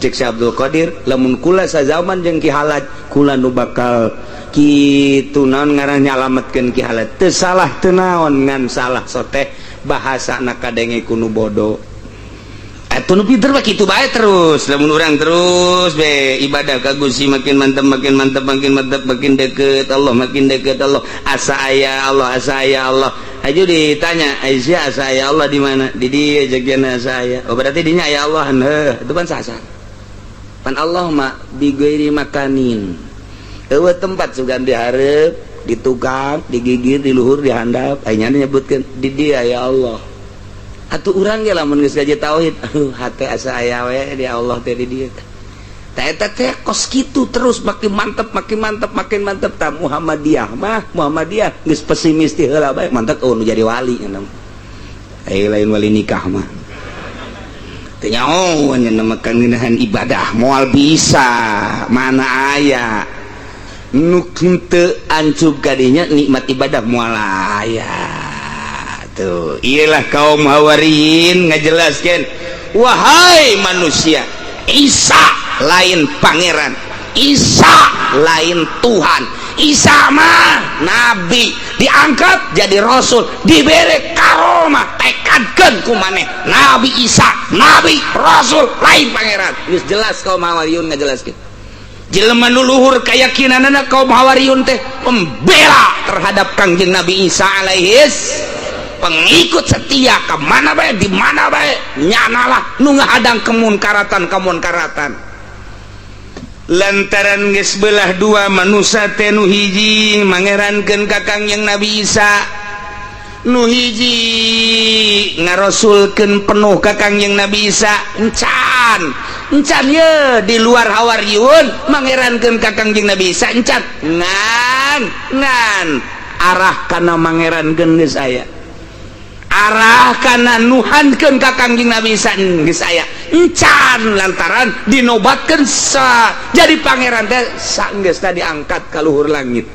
cek si Abdul Qadir lamun kula sazaman jeung Ki Halaj kula nu bakal kitu naon ngaran nyalametkeun Ki Halaj teu salah teu naon ngan salah soteh bahasana kadenge ku nu bodoh atuh nu pinter mah kitu bae terus lamun urang terus be ibadah ka Gusti makin mantap makin deket Allah makin deket Allah asa aya Allah aja ditanya Aisyah asa aya Allah di mana di dieu jagana saya oh berarti dinya aya Allah heuh itu kan sasar pan Allah mah bi ghairi makanin eueuh tempat sugan dihareup di tukang digigir di luhur di handap aya nyebutkeun di dieu aya Allah atuh urang ge lamun geus ngaji tauhid hate asa aya we di Allah teh di dieu tah eta teh kos kitu terus makin mantep tah Muhammadiyah geus pesimis ti heula bae mantep oh nu jadi wali cenah lain wali nikah mah teu nyaon nya mah kangenahan ibadah moal bisa mana aya nu teu ancup kadinya nikmat ibadah moal aya tuh iyalah kaum Hawariyin ngajelaskeun wahai manusia Isa lain pangeran Isa lain Tuhan Isa mah nabi diangkat jadi rasul dibere karomah tekadkeun ku maneh Nabi Isa nabi rasul lain pangeran geus jelas kaum Hawariyun ngajelaskeun jelema nu luhur keyakinanna kaum Hawariyun teh pembela terhadap Kangjeng Nabi Isa alaihis pengikut setia ke mana bae di mana bae nyanalah nu ngahadang kemunkaratan lantaran geus belah dua manusia teh nu hiji mangerankeun ka Kangjeng Nabi Isa nu hiji ngarasulkeun penuh ka Kangjeng Nabi Isa encan ye di luar Hawariyun mangerankeun ka Kangjeng Nabi Isa encan ngan arah kana mangerankeun geus aya arah kana nuhankeun ka Kangjeng Nabi Isa geus aya encan lantaran dinobatkeun jadi pangeran teh saenggeusna diangkat ka luhur langit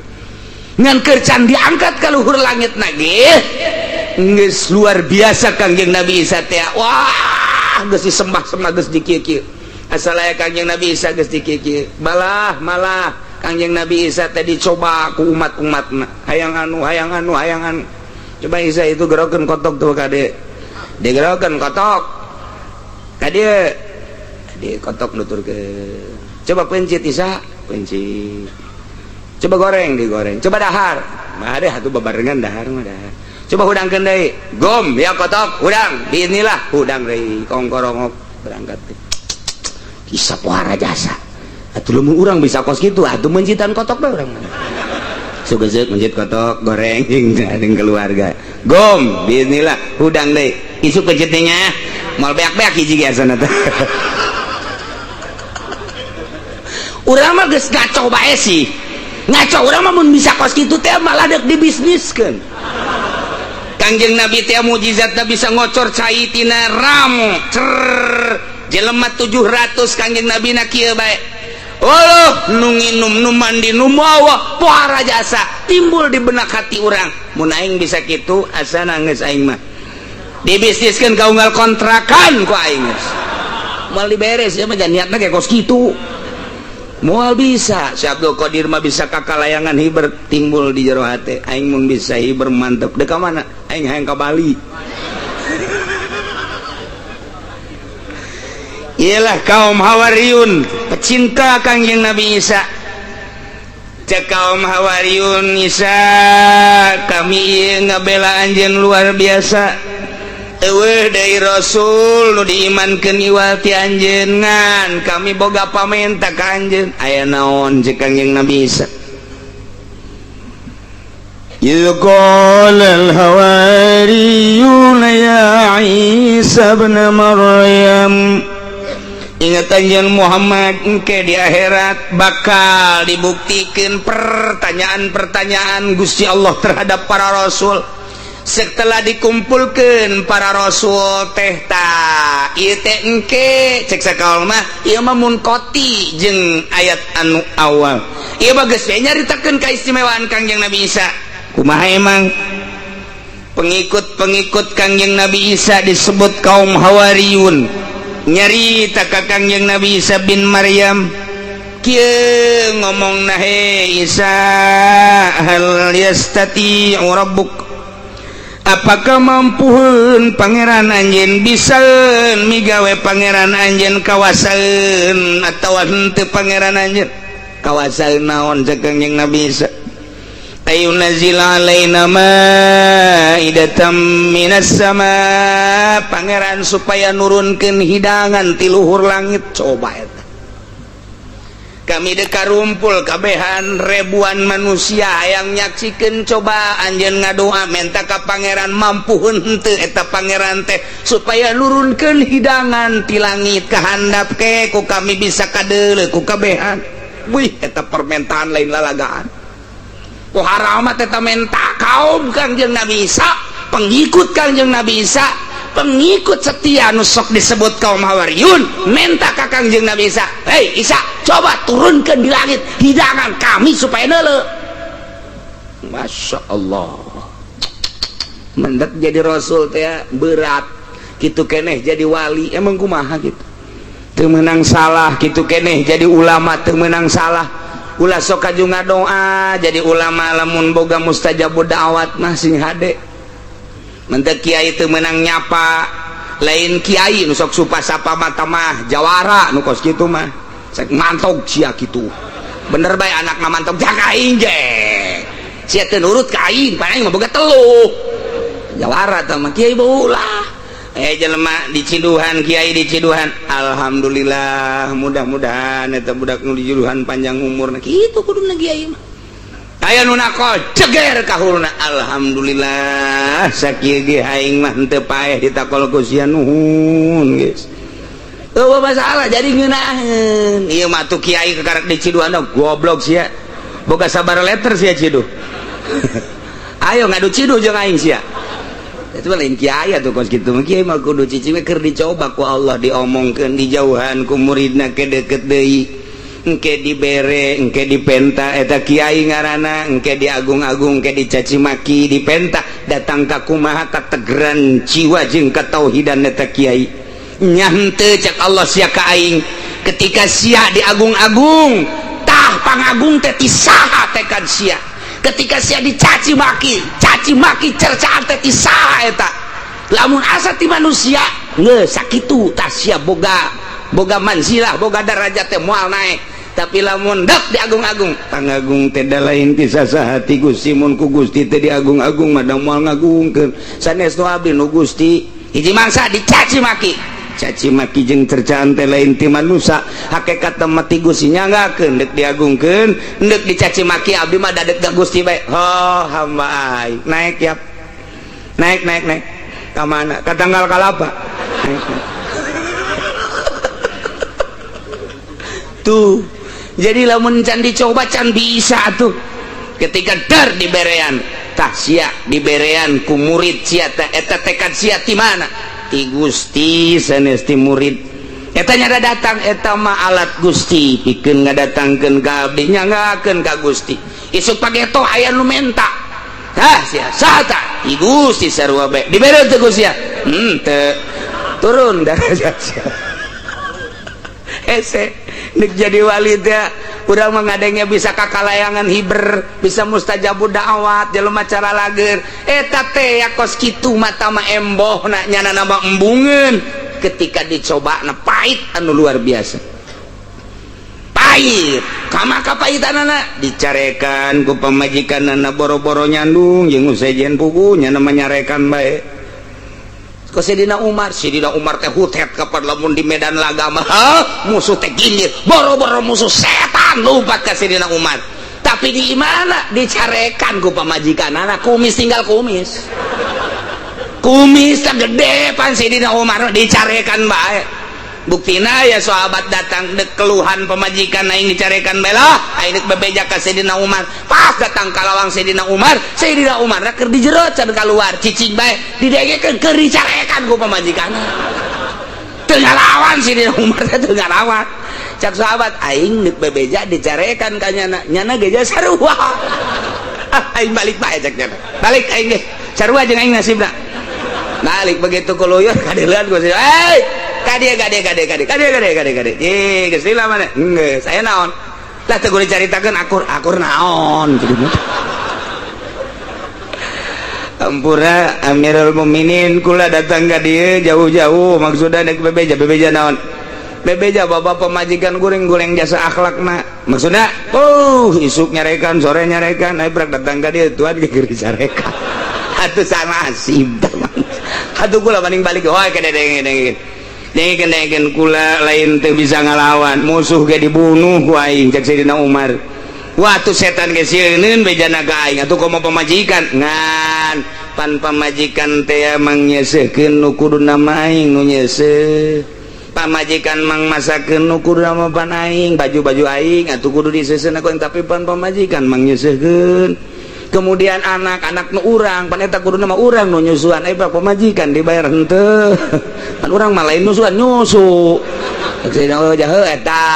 ngan keur can diangkat ka luhur langit nage geus luar biasa Kangjeng Nabi Isa teh wah geus disembah geus dikieu-kieu asal aya Kangjeng Nabi Isa geus dikieu-kieu malah Kangjeng Nabi Isa teh dicoba ku umat-umatna hayang anu coba Isa itu gerokeun kotok tuh kade digerokeun kotok kade di kotok nuturkeun coba pencit Isa pencit coba goreng digoreng coba dahar mah deh atuh babarengan dahar mah dahar coba hudangkeun deui gom ya kotok hudang biinilah hudang deui kongkorongok berangkat Isa pohara jasa atuh lamun urang bisa kos kitu atuh mencitan kotok da urang sugezeuk mencit kotok goreng jeung keluarga gom bismillah hudang deui isu kecitnya moal beak-beak hiji ge asana teh urang mah geus ngaco bae sih ngaco urang mah mun bisa kos kitu teh malah deuk dibisniskeun Kangjeng Nabi teh mujizatna bisa ngocor cai tina ramu jelema 700 Kangjeng Nabi na kieu bae Allah nu nginum nu mandi nu mawa pohara jasa timbul di benak hati orang mun aing bisa kitu asana geus aing mah dibisniskeun ka unggal kontrakan ku aing geus moal diberes ya mah niatna ge kos kitu moal bisa si Abdul Qadir mah bisa kakalayangan hiber timbul di jero hate aing mun bisa hiber mantep deuk ka mana aing hayang ka Bali ialah kaum Hawariyun pecinta Kangjeng Nabi Isa cek kaum Hawariyun Isa kami ngabela anjeun luar biasa eueuh deui Rasul nu diimankeun iwal ti anjeun ngan kami boga pamenta ka anjeun aya naon cek Kangjeng Nabi Isa إذ قال الحواريون يا عيسى ابن مريم ingat anjeun Muhammad engke di akhirat bakal dibuktikan pertanyaan-pertanyaan Gusti Allah terhadap para rasul setelah dikumpulkan para rasul teh ta ieu teh engke cek sakaul mah ieu mah munkoti jeung ayat anu awal ieu mah geus nyaritakeun kaistimewaan Kangjeng Nabi Isa kumaha emang pengikut-pengikut Kangjeng Nabi Isa disebut kaum Hawariyun nyarita ka Kangjeng Nabi Isa bin Maryam kieu ngomongna he Isa hal yastati'u rabbuk apakah mampuheun pangeran anjeun bisaeun migawe pangeran anjeun kawasaeun atawa henteu pangeran anjeun kawasaeun naon cek Kangjeng Nabi Isa ayunazil alaina maidatam minas sama pangeran supaya nurunkeun hidangan ti luhur langit coba eta kami deka rumpul kabehan ribuan manusia yang nyaksikeun coba anjeun ngadoa minta ka pangeran mampuheun henteu eta pangeran teh supaya nurunkeun hidangan ti langit kahandap ke ku kami bisa kadeuleu ku kabehan wih eta permintaan lain lalagaan haramat eta menta kaum Kangjeng Nabi Isa pengikut Kangjeng Nabi Isa pengikut setia nu sok disebut kaum Hawariyun menta ka Kangjeng Nabi Isa hei Isa coba turunkan di langit hidangan kami supaya neuleuh Masya Allah mendet jadi rasul teh berat kitu keneh jadi wali emang kumaha gitu teu meunang salah kitu keneh jadi ulama teu meunang salah ulah sok kajunga doa jadi ulama lamun boga mustajabud da'wat mah sing hade mentek kiai teu meunang nyapa lain kiai nu sok supasapa mata mah jawara nu kos kitu mah cek mantog sia kitu bener bae anakna mantog jak aing je sia teu nurut ka aing paling mah boga telu jawara tah mah kiai beulah jelema di Ciduhan kiai di Ciduhan alhamdulillah mudah-mudahan eta budak nu di Ciduhan panjang umurna kitu kuduna kiai mah aya nu nakol ceger ka huluna alhamdulillah sakieu ge aing mah henteu paeh ditakol ku sia nuhun geus teu masalah jadi ngeunaheun ieu mah tuh kiai kekarek di Ciduhan goblok sia boga sabar letter sia Ciduh ayo ngadu Ciduh jeung aing sia itu lain kiai atuh kos kitu kiai mah kudu cicing keur dicoba ku Allah diomongkeun dijauhan ku muridna ke deukeut deui engke dibere engke dipenta eta kiai ngaranna engke diagung-agung engke dicaci maki dipenta datang ka kumaha kategeran jiwa jeung katauhidan eta kiai nya henteu cek Allah sia ka aing ketika sia diagung-agung tah pangagung teh ti saha teh kan sia ketika sia dicaci maki cercaan teh ti saha eta lamun asa ti manusia geus sakitu tah sia boga manzilah boga derajat teh moal naik tapi lamun dak diagung-agung pangagung teh da lain ti sasaha ti Gusti mun ku Gusti teh diagung-agung mah da moal ngagungkeun sanes nu abdi nu Gusti hiji mangsa dicaci maki caci maki jeung cercaan teh lain ti manusia hakikat mah ti Gusti nyanggakeun deuk diagungkeun deuk dicaci maki abdi mah dadek ka Gusti bae hamba ai naik ya naik ka mana ka tanggal kalapa tuh jadi lamun can dicoba can bisa tuh ketika dar diberean tah sia diberean ku murid sia teh eta tekad sia ti mana ti Gusti sanes ti murid eta nya datang eta mah alat Gusti pikeun ngadatangkeun ka abdi nyanggakeun ka Gusti isuk pageto aya nu menta hah sia sata ti Gusti sarua bae dibere teh Gusti teu turun darajat sia ese nek jadi wali teh urang mah ngadengnya bisa kakalayangan hiber bisa mustajabud da'wat jelema cara lager eta teh ya kos kitu mata mah embohna nyanana mah embungeun ketika dicobana pahit anu luar biasa pahit kama kapahitanana dicarekan ku pamajikanana boro-boro nyandung jeung usajen pugunya namanya rekan bae ku Sidina Umar teh hutet kapan lamun di medan laga mah musuh teh gindir boro-boro musuh setan lompat ka Sidina Umar tapi di mana dicarekan ku pamajikanana kumis tinggal kumis gede pan Sidina Umar dicarekan bae buktina ya sahabat datang dek keluhan pemajikan aing dicarekan bela aing dek bebeja ka Sidina Umar pas datang kalawang Sidina Umar keur dijerot can keluar cicing bae didegekeun keur dicarekan ku pemajikanna teu ngalawan Sidina Umar teh teu ngalawan cak sahabat aing dek bebeja dicarekan ka nyana geja sarua aing balik bae cak nyana balik aing ge sarua jeung aing nasibna balik begitu kuluyur kadeuleun ku Kade. Geus lila mana? Geus, saya naon? Lah teu kudu dicaritakeun akur naon kitu. Ampura Amirul Mukminin kula datang ka dieu jauh-jauh maksudna dek bebeja naon? Bebeja bapak pemajikan goreng jasa akhlakna. Maksudna, isuk nyarekan, sore nyarekan, ai brak datang ka dieu tuan keur dicarekan. Atuh sanasib. Atuh kula banding balik, hoy kade dengekeun kula lain teu bisa ngalawan musuh ge dibunuh ku aing cek Sidina Umar wah tuh setan ge sieun bejana ka aing atuh komo pamajikan ngan pan pamajikan teh mang nyeusekeun nu kudu nama aing nu nyeuseuh pamajikan mang masakeun nu kudu nama pan aing baju-baju aing atuh kudu diseuseun aku tapi pan pamajikan mang nyeusekeun kemudian anak-anak nu urang pan eta kudu nama urang nu nyusuan bak pamajikan dibayar henteu pan urang mah lain nyusuan nyusu cenah heuh eta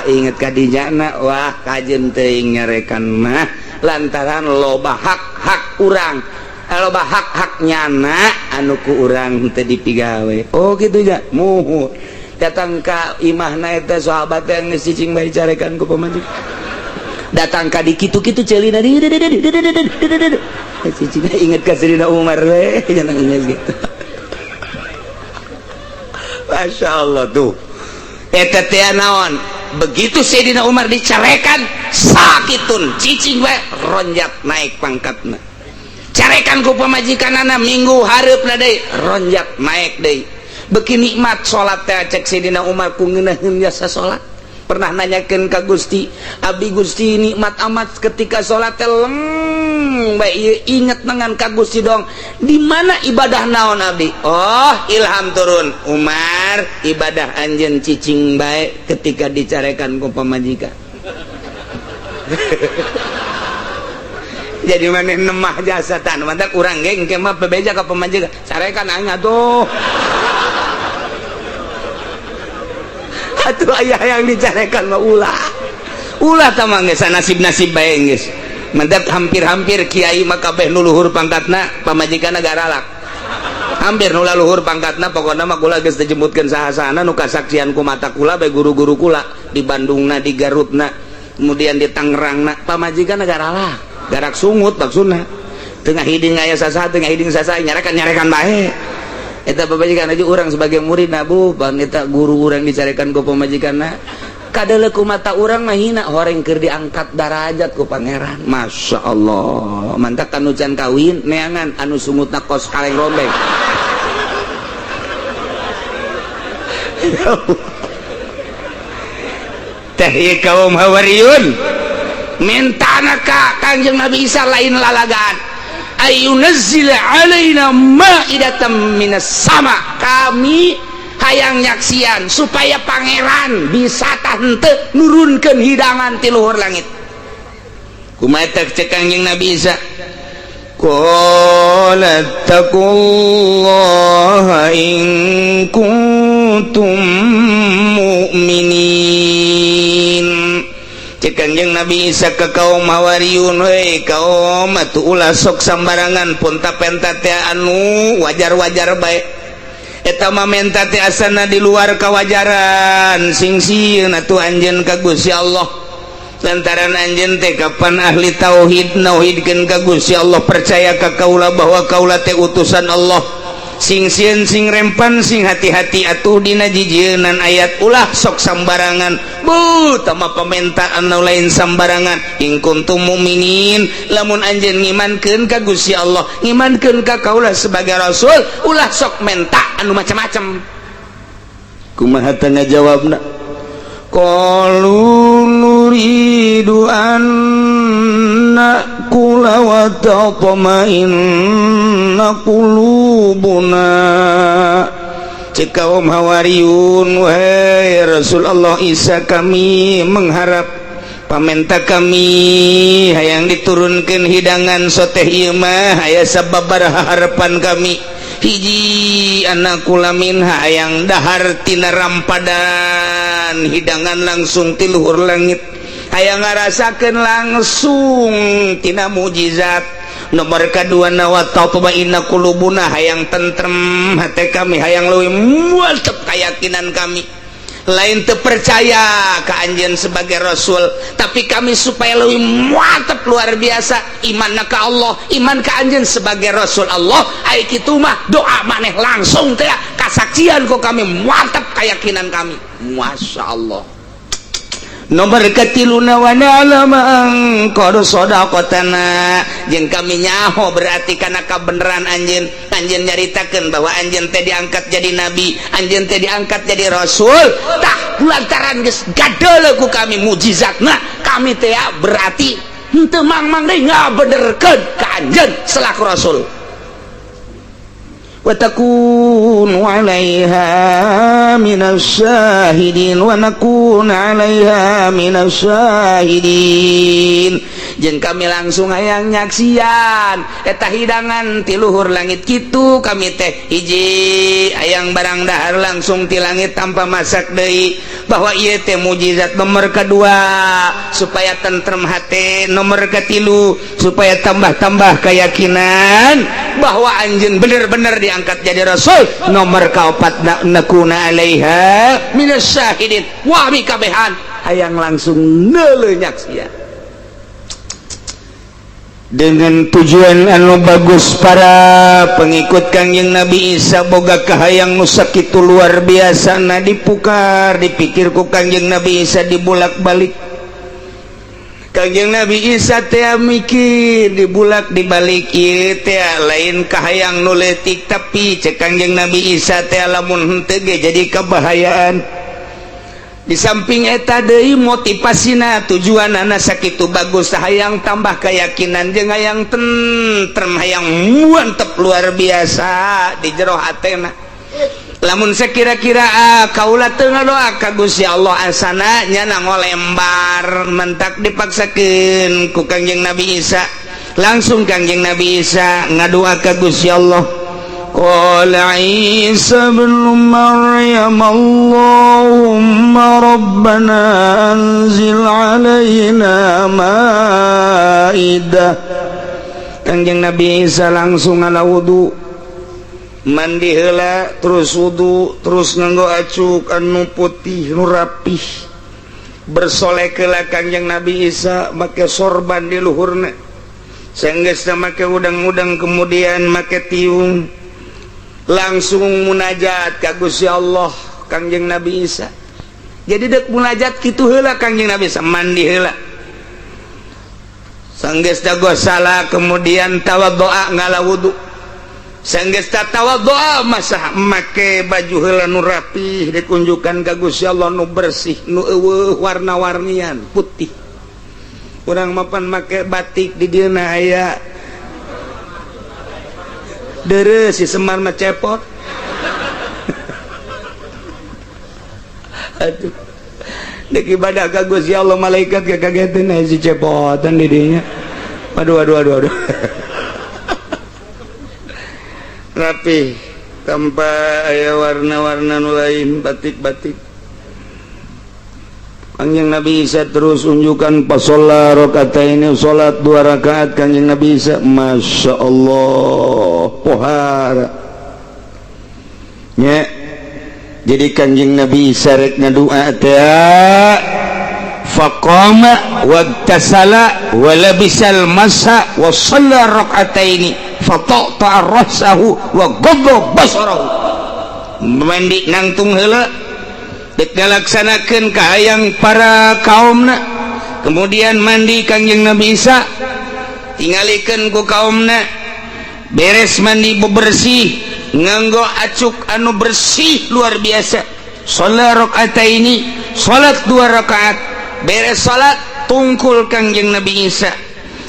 inget ka dijana wah kajeun teuing nyarekan mah lantaran loba hak urang loba hak nyana anu ku urang teu dipigawe kitu ja muhur datang ka imahna eta sahabat yang geus cicing bae dicarekan ku pamajikan datang ka di kitu-kitu ceulina cicing inget ka Sidina Umar we jangan inget gitu Masya Allah tuh eta teh naon begitu Sidina Umar dicarekan sakitun cicing we ronjak naik pangkatna carekan ku pamajikanana minggu hareupna deui ronjak naik deui beuki nikmat salat teh cek Sidina Umar ku ngeunaheun jasa salat pernah nanyakeun ka Gusti abdi Gusti nikmat amat ketika salat teh bae inget dengan ka Gusti dong di mana ibadah naon abdi ilham turun Umar ibadah anjeun cicing bae ketika dicarekan ku pamajikan jadi maneh nemah jasa tan mantak urang ge engke mah bebeja ka pamajikan carekan aing atuh atuh ayah yang dicarekan mah ulah tamang geus nasib-nasib bae geus mantap hampir-hampir kiai mah kabeh nu luhur pangkatna pamajikanna garalak hampir nu luhur pangkatna pokona mah kula geus dijemputkeun saha-sahana nu kasaksian ku mata kula bae guru-guru kula di Bandungna di Garutna kemudian di Tangerangna pamajikanna garalak garak sungut maksudna tengah hiding aya sasaha tengah hiding sasaha nyarekan bae eta pamajikan aja urang sebagai murid nabu pan eta guru urang dicarekan ku pamajikanna kadele ku mata urang mah hina horeng keur diangkat darajat ku pangeran Masya Allah mantap anu can kawin neangan anu sungutna kos kaleng rombeng teh ieu kaum Hawariyun mintana ka Kangjeng Nabi Isa lain lalagaan ayunazzil alaina ma'idatan minas sama kami hayang nyaksian supaya pangeran bisa tante nurunkeun hidangan ti luhur langit kumaha cek Kangjeng Nabi Isa qala taqullaha in kuntum mu'minin Kangjeng Nabi Isa ke kaum Hawariyun we kaum atuh ulah sok sambarangan pun tapenta teh anu wajar-wajar bae eta mah menta teh asana di luar kawajaran sing sieun atuh anjeun ka Gusti Allah lantaran anjeun teh kapan ahli tauhid nauhidkeun ka Gusti Allah percaya ka kaula bahwa kaula teh utusan Allah sing sieun sing rempan sing hati-hati atuh dina jijieun ayat ulah sok sambarangan bu tama pamentaan anu lain sambarangan in kuntum mukminin lamun anjeun ngimankeun ka Gusti Allah ngimankeun ka kaula sebagai rasul ulah sok menta anu macam-macam kumaha teh ngajawabna qalu nuridu an na'kula wa tatma'inna qulubuna cek kaum Hawariyun wahai Rasulullah Isa kami mengharap pamenta kami hayang diturunkeun hidangan soteh ieu mah aya sababaraha harapan kami hiji anak kulamin hayang dahar tina rampadan hidangan langsung ti luhur langit hayang ngarasakeun langsung tina mujizat nomor kadua wa tatma'inna qulubuna hayang tentrem hate kami hayang leuwih mantep keyakinan kami lain teu percaya ka anjeun sebagai rasul tapi kami supaya leuwih mantep luar biasa imanna ka Allah iman ka anjeun sebagai rasul Allah ai kitu mah doa maneh langsung teh kasaksian ku kami mantep keyakinan kami masyaallah nomor katiluna wa na'lama qad sadaqatana jeung kami nyaho berarti kana kabeneran anjeun nyaritakeun bahwa anjeun teh diangkat jadi nabi anjeun teh diangkat jadi rasul tah lantaran geus gadeul ku kami mujizatna kami teh berarti henteu mangmang deui ngabenerkeun ka anjeun selaku rasul wa takunu 'alaiha minas syahidin wa nakunu 'alaiha minas syahidin jeung kami langsung hayang nyaksian eta hidangan ti luhur langit kitu kami teh hiji hayang barang dahar langsung ti langit tanpa masak deui bahwa ieu teh mujizat nomor kedua supaya tentrem hate nomor katilu supaya tambah-tambah keyakinan bahwa anjeun bener-bener diangkat jadi rasul nomor kaopat nakuna alaiha minas syahidin wah mikabehan hayang langsung neuleuh nyaksian dengan tujuan anu bagus para pengikut Kangjeng Nabi Isa boga kahayang nu sakitu luar biasa na dipukar dipikir ku Kangjeng Nabi Isa dibulak-balik Kangjeng Nabi Isa teh mikir dibulak dibalik ieu teh lain kahayang nu leutik tapi cek Kangjeng Nabi Isa teh lamun henteu ge jadi kabahayaan di samping eta deui motivasina tujuanana sakitu bagus hayang tambah keyakinan jeung hayang tentrem hayang mantep luar biasa di jero hatena lamun sekira-kira kaula teu ngadoa ka Gusti Allah asana nyana ngolembar mentak dipaksakeun ku Kangjeng Nabi Isa langsung Kangjeng Nabi Isa ngadoa ka Gusti Allah qala Isa bin Maryam Allahumma rabbana anzil alaina maidah Kangjeng Nabi Isa langsung ngala wudu mandi heula terus wudu terus nganggo acuk anu putih nu rapih bersolek heula Kangjeng Nabi Isa make sorban di luhurna sanggeusna make udang-udang kemudian make tiung langsung munajat ka Gusti Allah Kangjeng Nabi Isa jadi dek munajat kitu heula Kangjeng Nabi Isa mandi heula sanggeus gosala kemudian tawaddoa ngala wudu sanggeus tawaddoa masah make baju heula nu rapih dikunjukkan ka Gusti Allah nu bersih nu eueuh warna-warnian putih urang mapan make batik di dieuna aya deres si Semar mah cepot aduh dek ibadah ka Gusti Allah malaikat kekagetan si cepotan di dinya aduh rapi tanpa aya warna-warna nu lain batik-batik Kangjeng Nabi Isa terus unjukkan pasolla rakaataini salat 2 rakaat Kangjeng Nabi Isa Masya Allah pohara nya jadi Kangjeng Nabi Isa rek ngadoa teh faqama wagtasala walabisal masa wa shalla rak'ataini fataqta'a rasahu wa ghadda basarahu. Mandi nangtung heula dek ngalaksanakeun kahayang para kaumna, kemudian mandi Kangjeng Nabi Isa tingalikeun ku kaumna, beres mandi bebersih nganggo acuk anu bersih luar biasa, sholat rakaataini, sholat 2 rakaat, beres sholat tungkul Kangjeng Nabi Isa,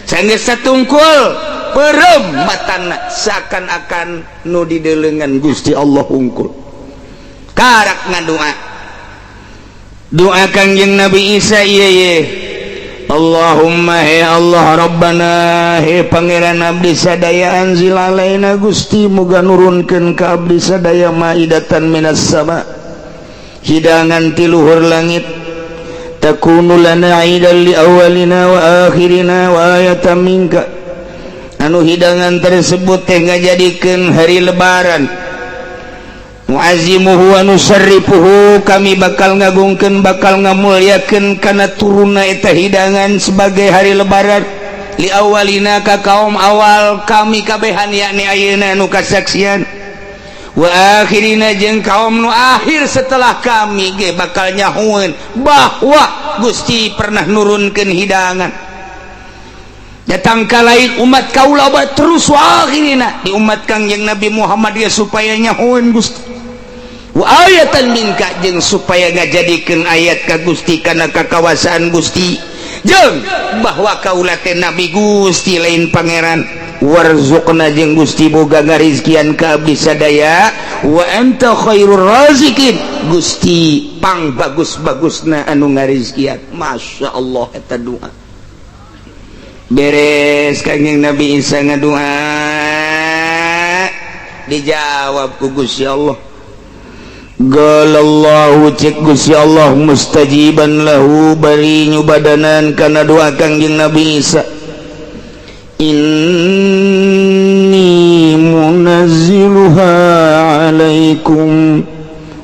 sanggeus satungkul perem matana seakan-akan nu dideuleungan Gusti Allah hungkul, karak ngadoa doa Kangjeng Nabi Isa ieu ye, Allahumma he Allah Rabbana he pangeran abdi sadaya anzil alaina Gusti muga nurunkeun ka abdi sadaya maidatan minas sama, hidangan ti luhur langit, takunu lana aidan li awalina wa akhirina wa ayatan minka, anu hidangan tersebut teh ngajadikeun hari lebaran, muazimuhu wa nusarrifuhu, kami bakal ngagungkeun bakal ngamulyakeun kana turunna eta hidangan sebagai hari lebaran, li awalina ka kaum awal kami kabehan yakni ayeuna nu kasaksian, wa akhirina jeung kaum nu akhir setelah kami ge bakal nyahueun bahwa Gusti pernah nurunkeun hidangan. Datang ka lain umat kaula terus wa akhirina di umat Kangjeng Nabi Muhammad ya supaya nyahueun Gusti, wa ayatan minka jeung supaya ngajadikeun ayat ka Gusti kana kakawasaan Gusti, jeung bahwa kaula teh nabi Gusti lain pangeran, warzuqna jeung Gusti boga ngarizkian ka abdi sadaya, wa anta khairur razikin, Gusti pang bagus-bagusna anu ngarizkian. Masya Allah eta doa beres Kangjeng Nabi Isa ngadoa dijawab ku Gusti Allah, galallahu cek Gusti Allah mustajiban lahu bari nyubadanan kana doa Kangjeng Nabi Isa, inni munazziluha alaikum,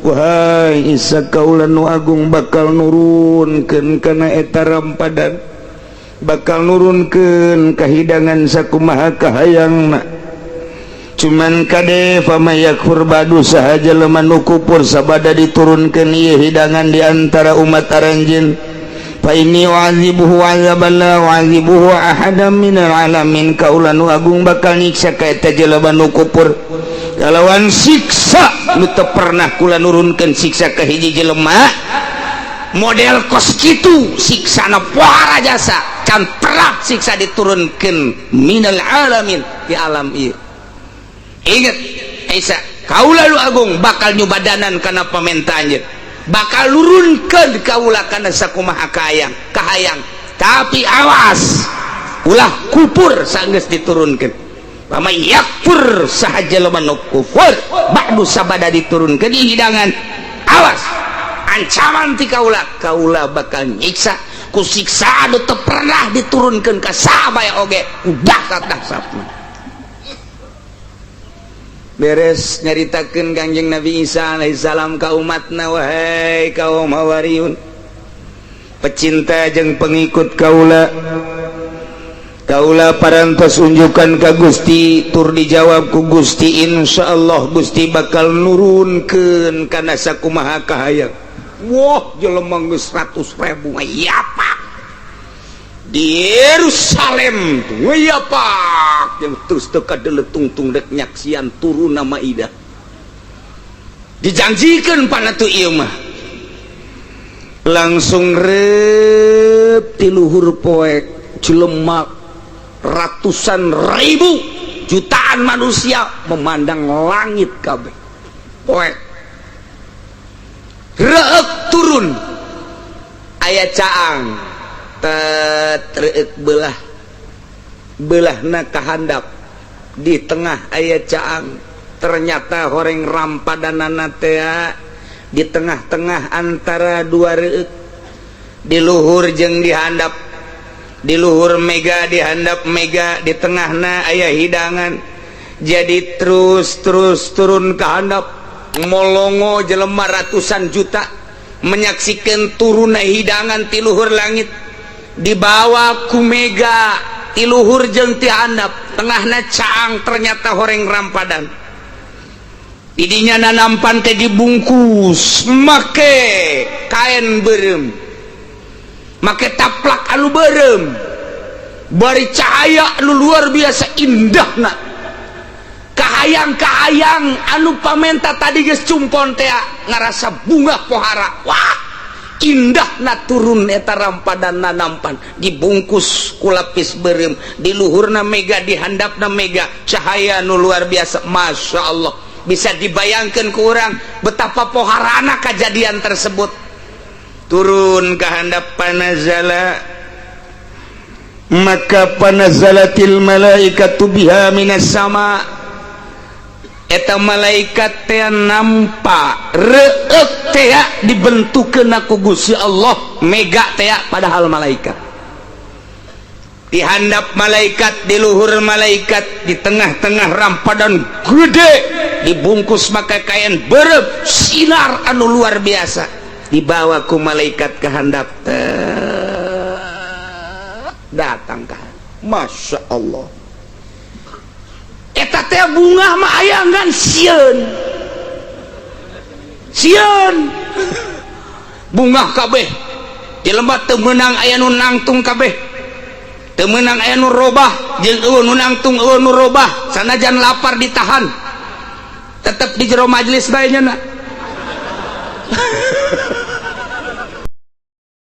wahai Isa kaula nu agung bakal nurunkeun kana eta rampadan, bakal nurunkeun kahidangan sakumaha kahayangna, cuman kade fama yakfur badu sahaja lemah nu kufur sabada diturunkeun ieu hidangan di antara umat aranjeun, fa inni u'adzibuhu 'adzaban la u'adzibuhu ahadan minal alamin, kaula nu agung bakal nyiksa ka eta jelema nu kufur kalawan siksa nu teu pernah kula nurunkeun siksa ka hiji jelema model kos kitu siksana pohara jasa can pernah siksa diturunkeun minal alamin di alam ieu. Ingat Isa kaula lu agung bakal nyubadanan kana pamenta anjeun, bakal nurunkeun kaula kana sakumaha kahayang, tapi awas ulah kufur sanggeus diturunkeun, pamay yakfur sahaja lamun kufur ba'du sabada diturunkeun hidangan, awas ancaman ti kaula bakal nyiksa ku siksa anu teu pernah diturunkeun ka sabaya oge udah dahsyatna. Beres nyaritakeun Kangjeng Nabi Isa alaihi salam ka umatna, wahai kaum Hawariyun pecinta jeung pengikut kaula parantos unjukan ka Gusti tur dijawab ku Gusti, insyaallah Gusti bakal nurunkeun kana sakumaha kahayang. Wah jelema geus 100.000 yapak di Yerusalem yapak yang terus teka deletungtung dek nyaksian turun nama Ida dijanjikan pada tu ieu mah langsung rep ti luhur poek jelema ratusan ribu jutaan manusia memandang langit kabeh poek reuk turun aya caang tereuk belahna kahandap di tengah aya caang, ternyata horeng rampadanana teh di tengah-tengah antara dua reuk, di luhur jeung di handap, di luhur mega di handap mega, di tengahna aya hidangan. Jadi terus turun ke handap molongo jelema ratusan juta menyaksikan turunna hidangan ti luhur langit dibawa ku mega ti luhur jeung ti handap tengahna caang ternyata horeng rampadan idinya nanampan teh dibungkus make kain beureum make taplak anu beureum bari cahaya anu luar biasa indahna kahayang-kahayang anu pamenta tadi geus cumpon teh ngarasa bunga pohara wah indahna turun eta rampadan nanampan dibungkus ku lapis beureum di luhurna mega di handapna mega cahaya anu luar biasa Masya Allah bisa dibayangkan ke orang betapa poharana kejadian tersebut turun ke handap panazala maka panazalatil malaikatu biha minas sama eta malaikat teh nampak reuk teh dibentukeun ku Gusti Allah mega teh padahal malaikat di handap malaikat di luhur malaikat di tengah-tengah rampadan gede dibungkus maka kain beureum sinar anu luar biasa dibawa ku malaikat ke handap datang ka Masya Allah eta teh bunga mah aya ngan sieun bunga kabeh jelema teu meunang aya nu nangtung kabeh teu meunang aya nu robah jeung eueun nu nangtung eueun nu robah sanajan lapar ditahan tetep di jero majelis bae nya